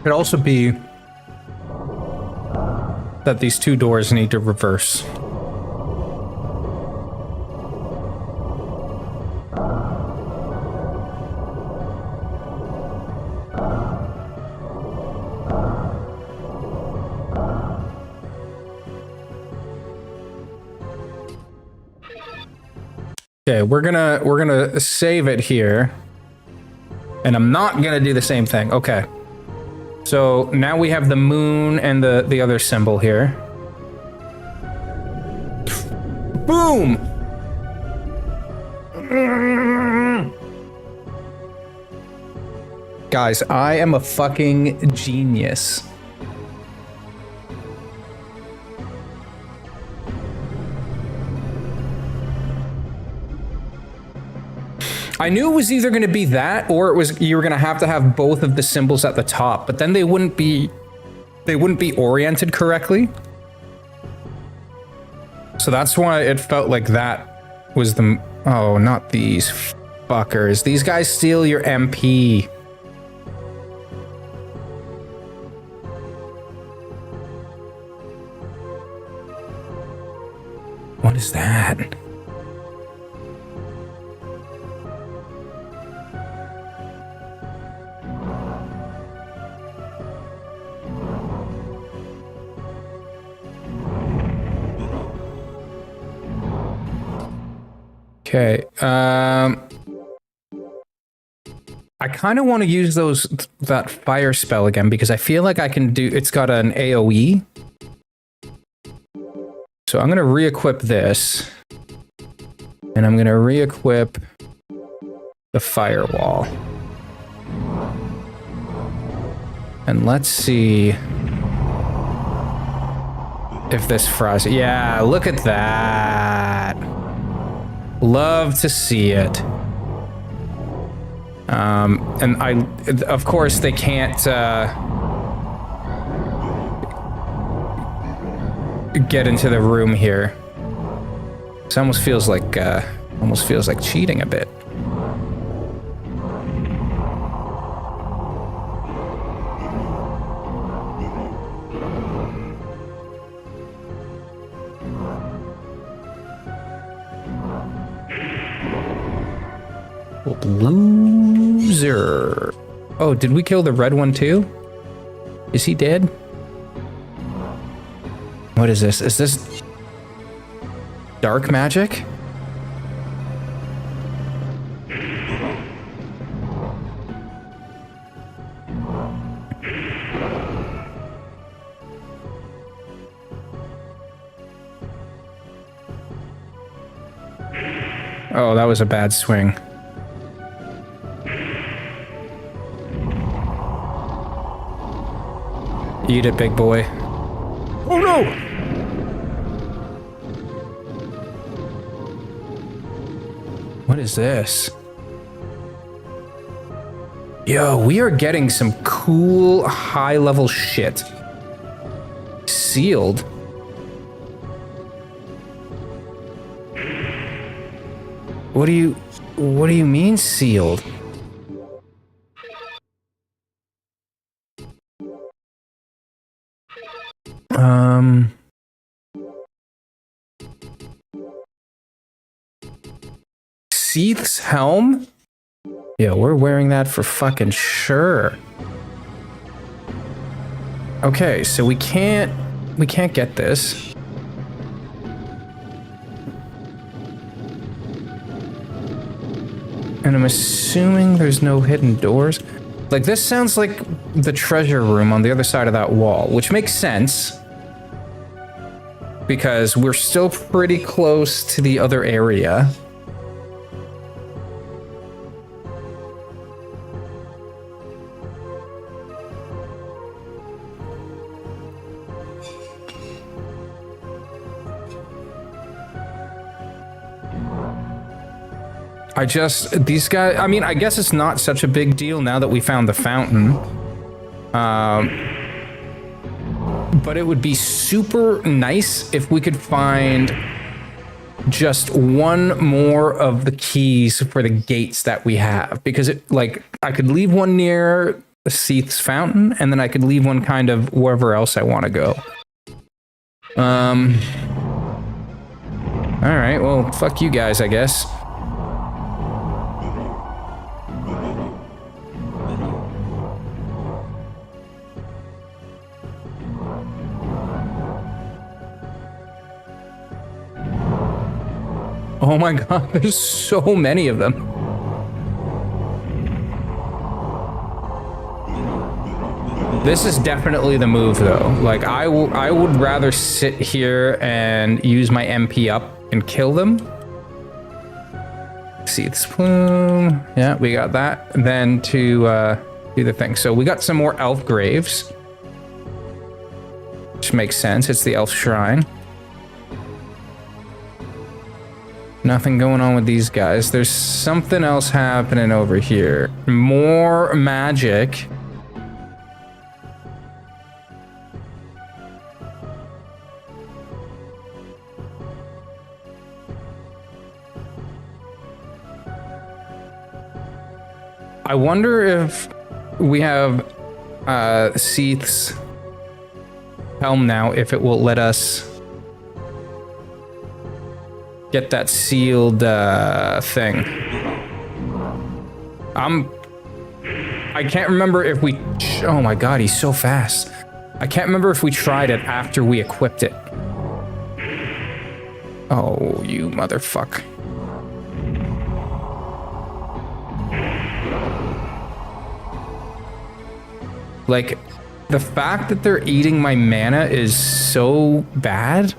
Could also be that these two doors need to reverse. Okay, we're gonna save it here. And I'm not gonna do the same thing. Okay. So now we have the moon and the other symbol here. Boom! Guys, I am a fucking genius. I knew it was either going to be that, or it was you were going to have both of the symbols at the top, but then they wouldn't be oriented correctly. So that's why it felt like that was the... Oh, not these fuckers. These guys steal your MP. What is that? Okay, I kind of want to use that fire spell again because I feel like I can do, it's got an AoE. So I'm going to re-equip this, and I'm going to re-equip the firewall. And let's see if this fries. Yeah, look at that. Love to see it. And of course, they can't get into the room here. This almost feels like cheating a bit. Loser. Oh, did we kill the red one too? Is he dead? What is this? Is this dark magic? Oh, that was a bad swing. Eat it, big boy. Oh no! What is this? Yo, we are getting some cool high-level shit. Sealed. What do you mean sealed? Seath's helm? Yeah, we're wearing that for fucking sure. Okay, so we can't get this. And I'm assuming there's no hidden doors. Like, this sounds like the treasure room on the other side of that wall, which makes sense. Because we're still pretty close to the other area. These guys, I mean, I guess it's not such a big deal now that we found the fountain. But it would be super nice if we could find just one more of the keys for the gates that we have. Because I could leave one near the Seath's fountain, and then I could leave one kind of wherever else I want to go. Alright, well, fuck you guys, I guess. Oh my god, there's so many of them. This is definitely the move, though. Like, I would rather sit here and use my MP up and kill them. Seath's plume. Yeah, we got that. And then to do the thing. So we got some more elf graves. Which makes sense. It's the elf shrine. Nothing going on with these guys. There's something else happening over here. More magic. I wonder if we have Seath's helm now, if it will let us get that sealed thing. I can't remember if we... Oh my god, he's so fast. I can't remember if we tried it after we equipped it. Oh, you motherfucker. Like, the fact that they're eating my mana is so bad.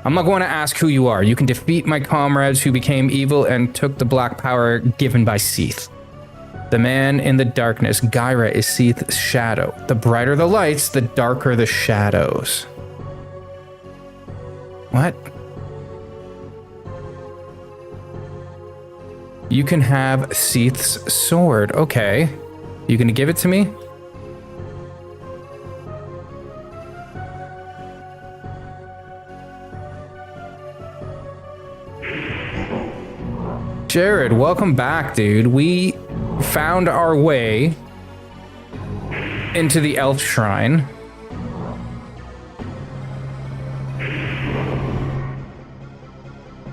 I'm not going to ask who you are. You can defeat my comrades who became evil and took the black power given by Seath. The man in the darkness, Gyra, is Seath's shadow. The brighter the lights, the darker the shadows. What? You can have Seath's sword. Okay. You gonna give it to me? Jared, welcome back, dude. We found our way into the elf shrine.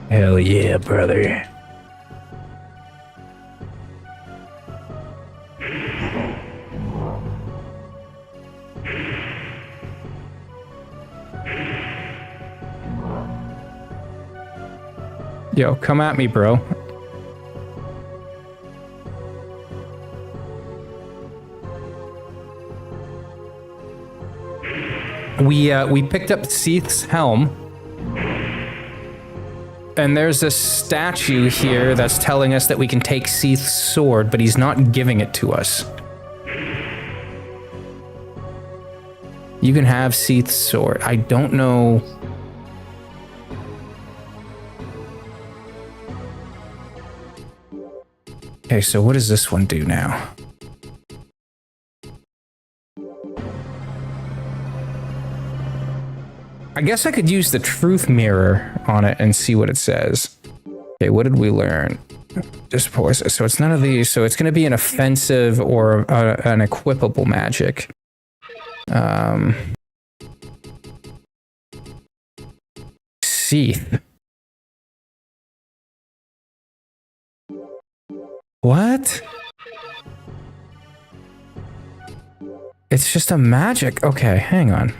Hell yeah, brother. Yo, come at me, bro. We picked up Seath's helm, and there's a statue here that's telling us that we can take Seath's sword, but he's not giving it to us. You can have Seath's sword. I don't know. Okay, so what does this one do now? I guess I could use the truth mirror on it and see what it says. Okay, what did we learn? Just pause. So it's none of these. So it's going to be an offensive or an equipable magic. Seath. What? It's just a magic. Okay, hang on.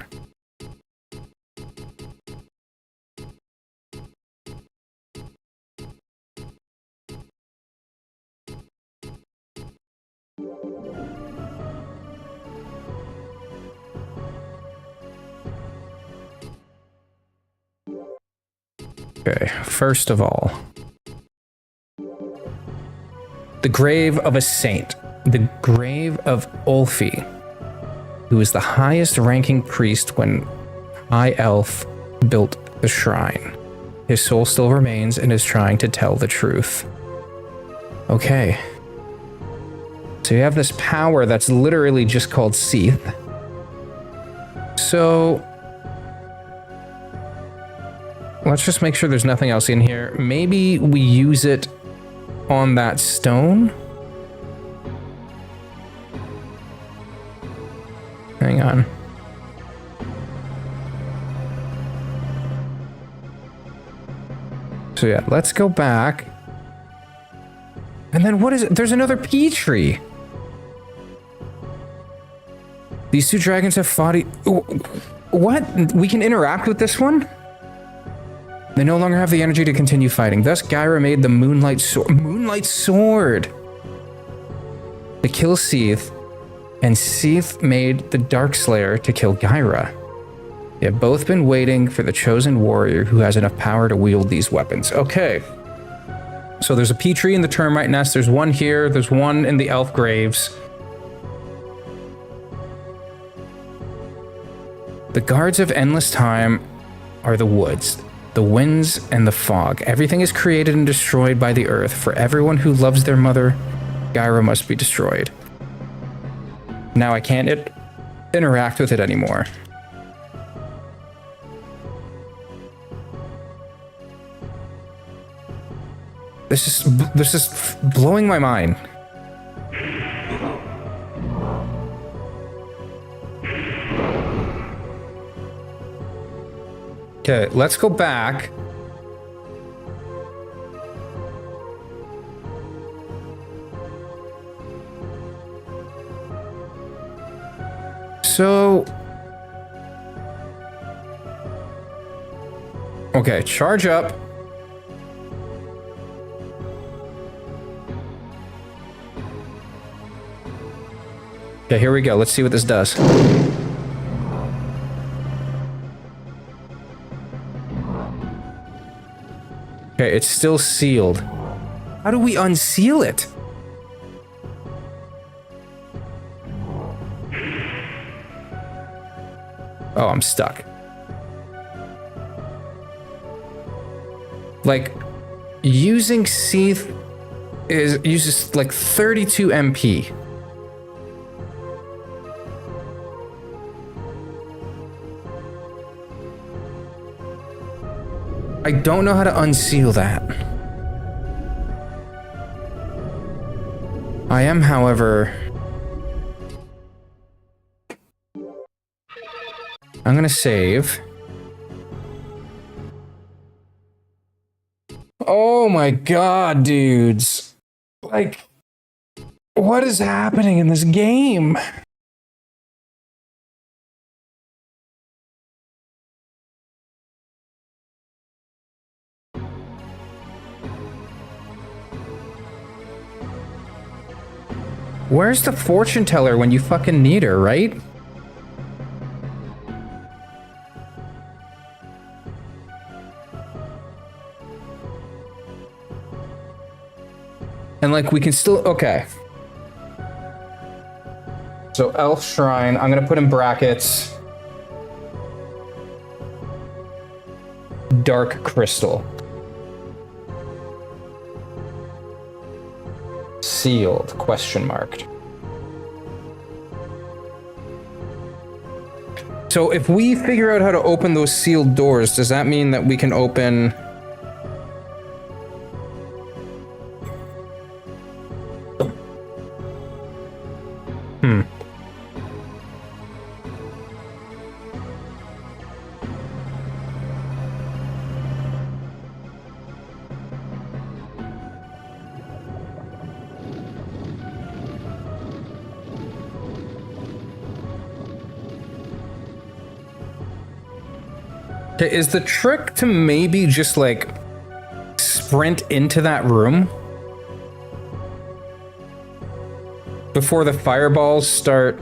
Okay, first of all, the grave of a saint, the grave of Ulfi, who is the highest ranking priest when High Elf built the shrine. His soul still remains and is trying to tell the truth. Okay. So you have this power that's literally just called Seath. So let's just make sure there's nothing else in here. Maybe we use it on that stone? Hang on. So yeah, let's go back. And then what is it? There's another pea tree. These two dragons have fought. What? We can interact with this one? They no longer have the energy to continue fighting. Thus, Gyra made the Moonlight Sword. Moonlight Sword! To kill Seath, and Seath made the Darkslayer to kill Gyra. They have both been waiting for the chosen warrior who has enough power to wield these weapons. Okay. So there's a pea tree in the termite nest. There's one here. There's one in the elf graves. The guards of endless time are the woods, the winds, and the fog. Everything is created and destroyed by the earth. For everyone who loves their mother, Gyra must be destroyed. Now I can't interact with it anymore. This is blowing my mind. Okay, let's go back. So, okay, charge up. Okay, here we go. Let's see what this does. Okay, it's still sealed. How do we unseal it? Oh, I'm stuck. Like, using Seath uses like 32 MP. I don't know how to unseal that. I am, however... I'm gonna save. Oh my god, dudes. Like, what is happening in this game? Where's the fortune teller when you fucking need her, right? And like we can still, okay. So Elf Shrine, I'm gonna put in brackets. Dark Crystal. Sealed, question marked. So if we figure out how to open those sealed doors, does that mean that we can open... Okay, is the trick to maybe just like sprint into that room before the fireballs start?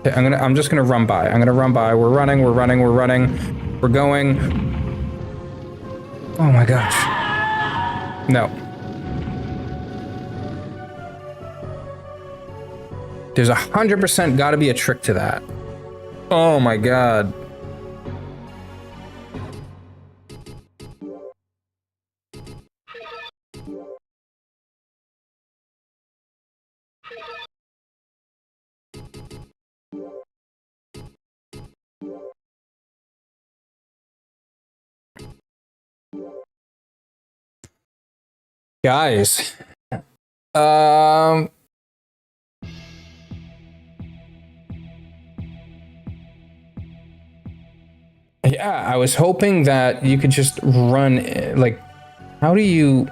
Okay, I'm just gonna run by. I'm gonna run by. We're running. We're going. Oh my gosh. No. There's 100% gotta be a trick to that. Oh my god. Guys. Yeah, I was hoping that you could just run, like, how do you...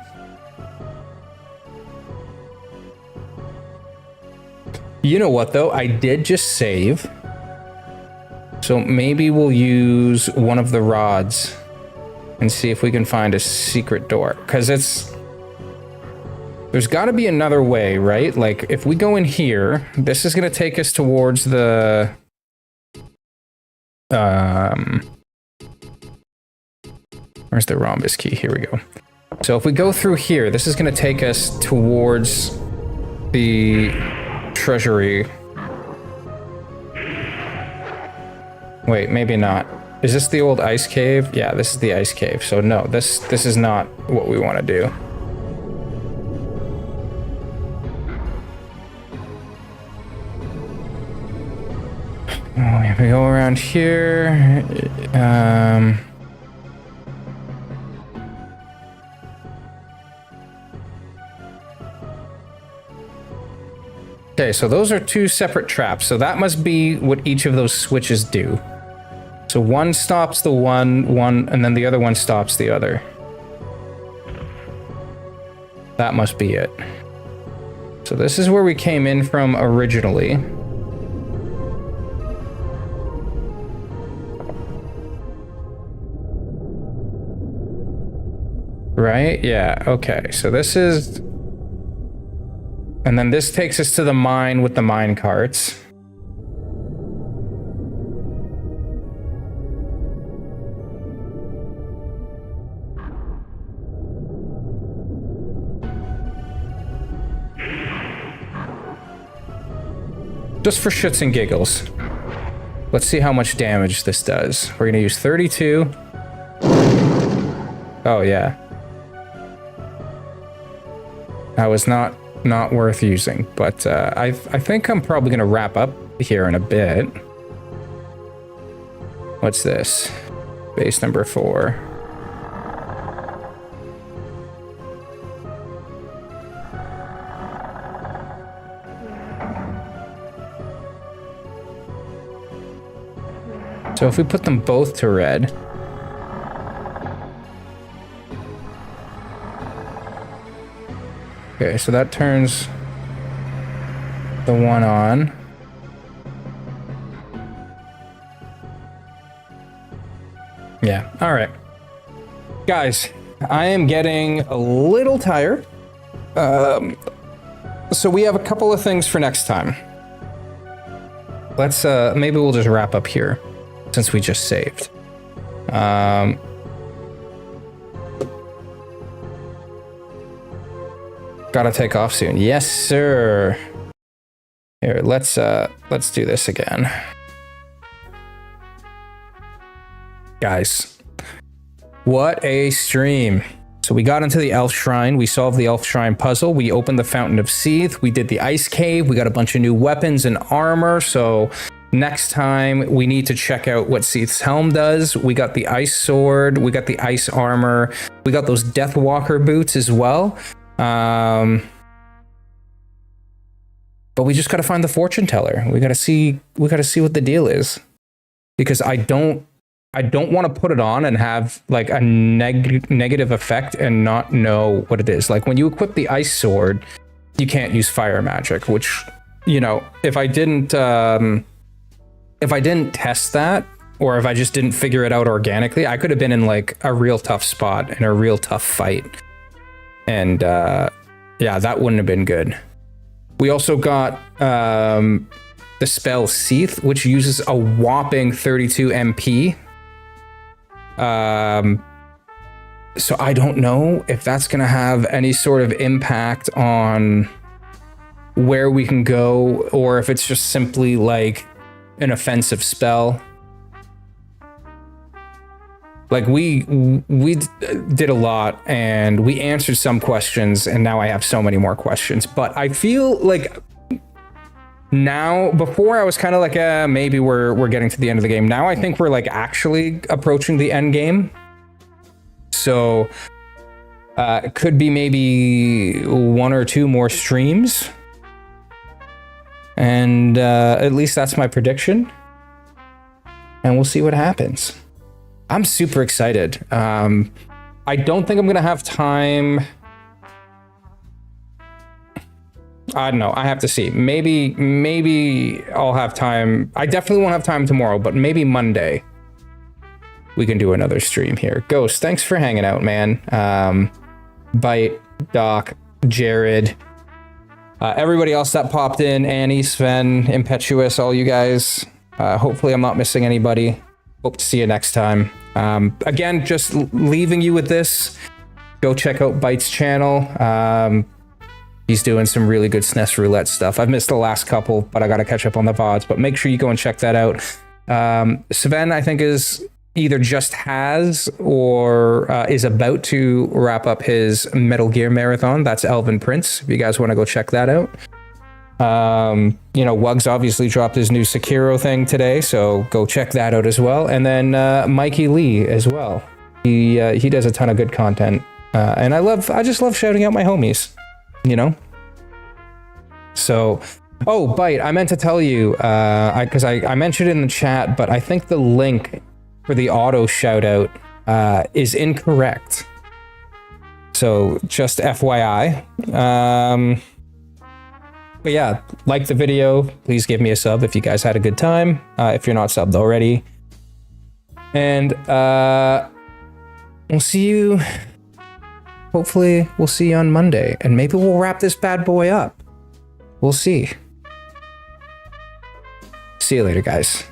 You know what, though? I did just save. So maybe we'll use one of the rods and see if we can find a secret door. Because it's... There's got to be another way, right? Like, if we go in here, this is going to take us towards the... Where's the rhombus key? Here we go. So if we go through here, this is going to take us towards the treasury. Wait, maybe not. Is this the old ice cave? Yeah, this is the ice cave. So no, this is not what we want to do. Oh, if we go around here, okay, so those are two separate traps. So that must be what each of those switches do. So one stops the one, and then the other one stops the other. That must be it. So this is where we came in from originally. Right? Yeah, okay. So this is... And then this takes us to the mine with the mine carts. Just for shits and giggles. Let's see how much damage this does. We're gonna use 32. Oh yeah. That was not worth using, but I think I'm probably gonna wrap up here in a bit. What's this? Base number 4. So if we put them both to red. Okay, so that turns the one on. Yeah, all right. Guys, I am getting a little tired. So we have a couple of things for next time. Let's, maybe we'll just wrap up here since we just saved. Gotta take off soon. Yes, sir. Here, let's do this again. Guys, what a stream. So we got into the elf shrine, we solved the elf shrine puzzle, we opened the fountain of Seath, we did the ice cave, we got a bunch of new weapons and armor, so next time we need to check out what Seath's helm does. We got the ice sword, we got the ice armor, we got those Deathwalker boots as well. But we just gotta find the fortune teller. We gotta see what the deal is, because I don't want to put it on and have like a negative effect and not know what it is. Like when you equip the ice sword, you can't use fire magic, which, you know, if I didn't test that, or if I just didn't figure it out organically, I could have been in like a real tough spot in a real tough fight. And yeah, that wouldn't have been good. We also got the spell Seath, which uses a whopping 32 MP. So I don't know if that's going to have any sort of impact on where we can go, or if it's just simply like an offensive spell. Like we did a lot and we answered some questions, and now I have so many more questions. But I feel like now, before I was kind of like, maybe we're getting to the end of the game. Now I think we're like actually approaching the end game. So it could be maybe 1 or 2 more streams. And at least that's my prediction. And we'll see what happens. I'm super excited. I don't think I'm gonna have time. I don't know. I have to see. Maybe I'll have time. I definitely won't have time tomorrow, but maybe Monday we can do another stream here. Ghost, thanks for hanging out, man. Bite, Doc, Jared, everybody else that popped in, Annie, Sven, Impetuous, all you guys. Hopefully I'm not missing anybody. Hope to see you next time. Again, just leaving you with this. Go check out Bite's channel. He's doing some really good SNES roulette stuff. I've missed the last couple, but I got to catch up on the VODs. But make sure you go and check that out. Sven, I think, is either just has or is about to wrap up his Metal Gear marathon. That's Elven Prince, if you guys want to go check that out. You know, Wugs obviously dropped his new Sekiro thing today, so go check that out as well. And then Mikey Lee as well. He does a ton of good content. And I just love shouting out my homies, you know? So, oh, Bite, I meant to tell you, because I mentioned it in the chat, but I think the link for the auto shout out is incorrect. So just FYI. But yeah, like the video, please give me a sub if you guys had a good time, if you're not subbed already. And we'll see you, hopefully we'll see you on Monday, and maybe we'll wrap this bad boy up. We'll see. See you later, guys.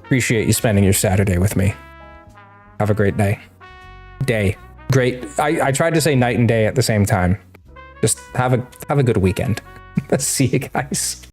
Appreciate you spending your Saturday with me. Have a great day. Great. I tried to say night and day at the same time. Just have a good weekend. See you guys.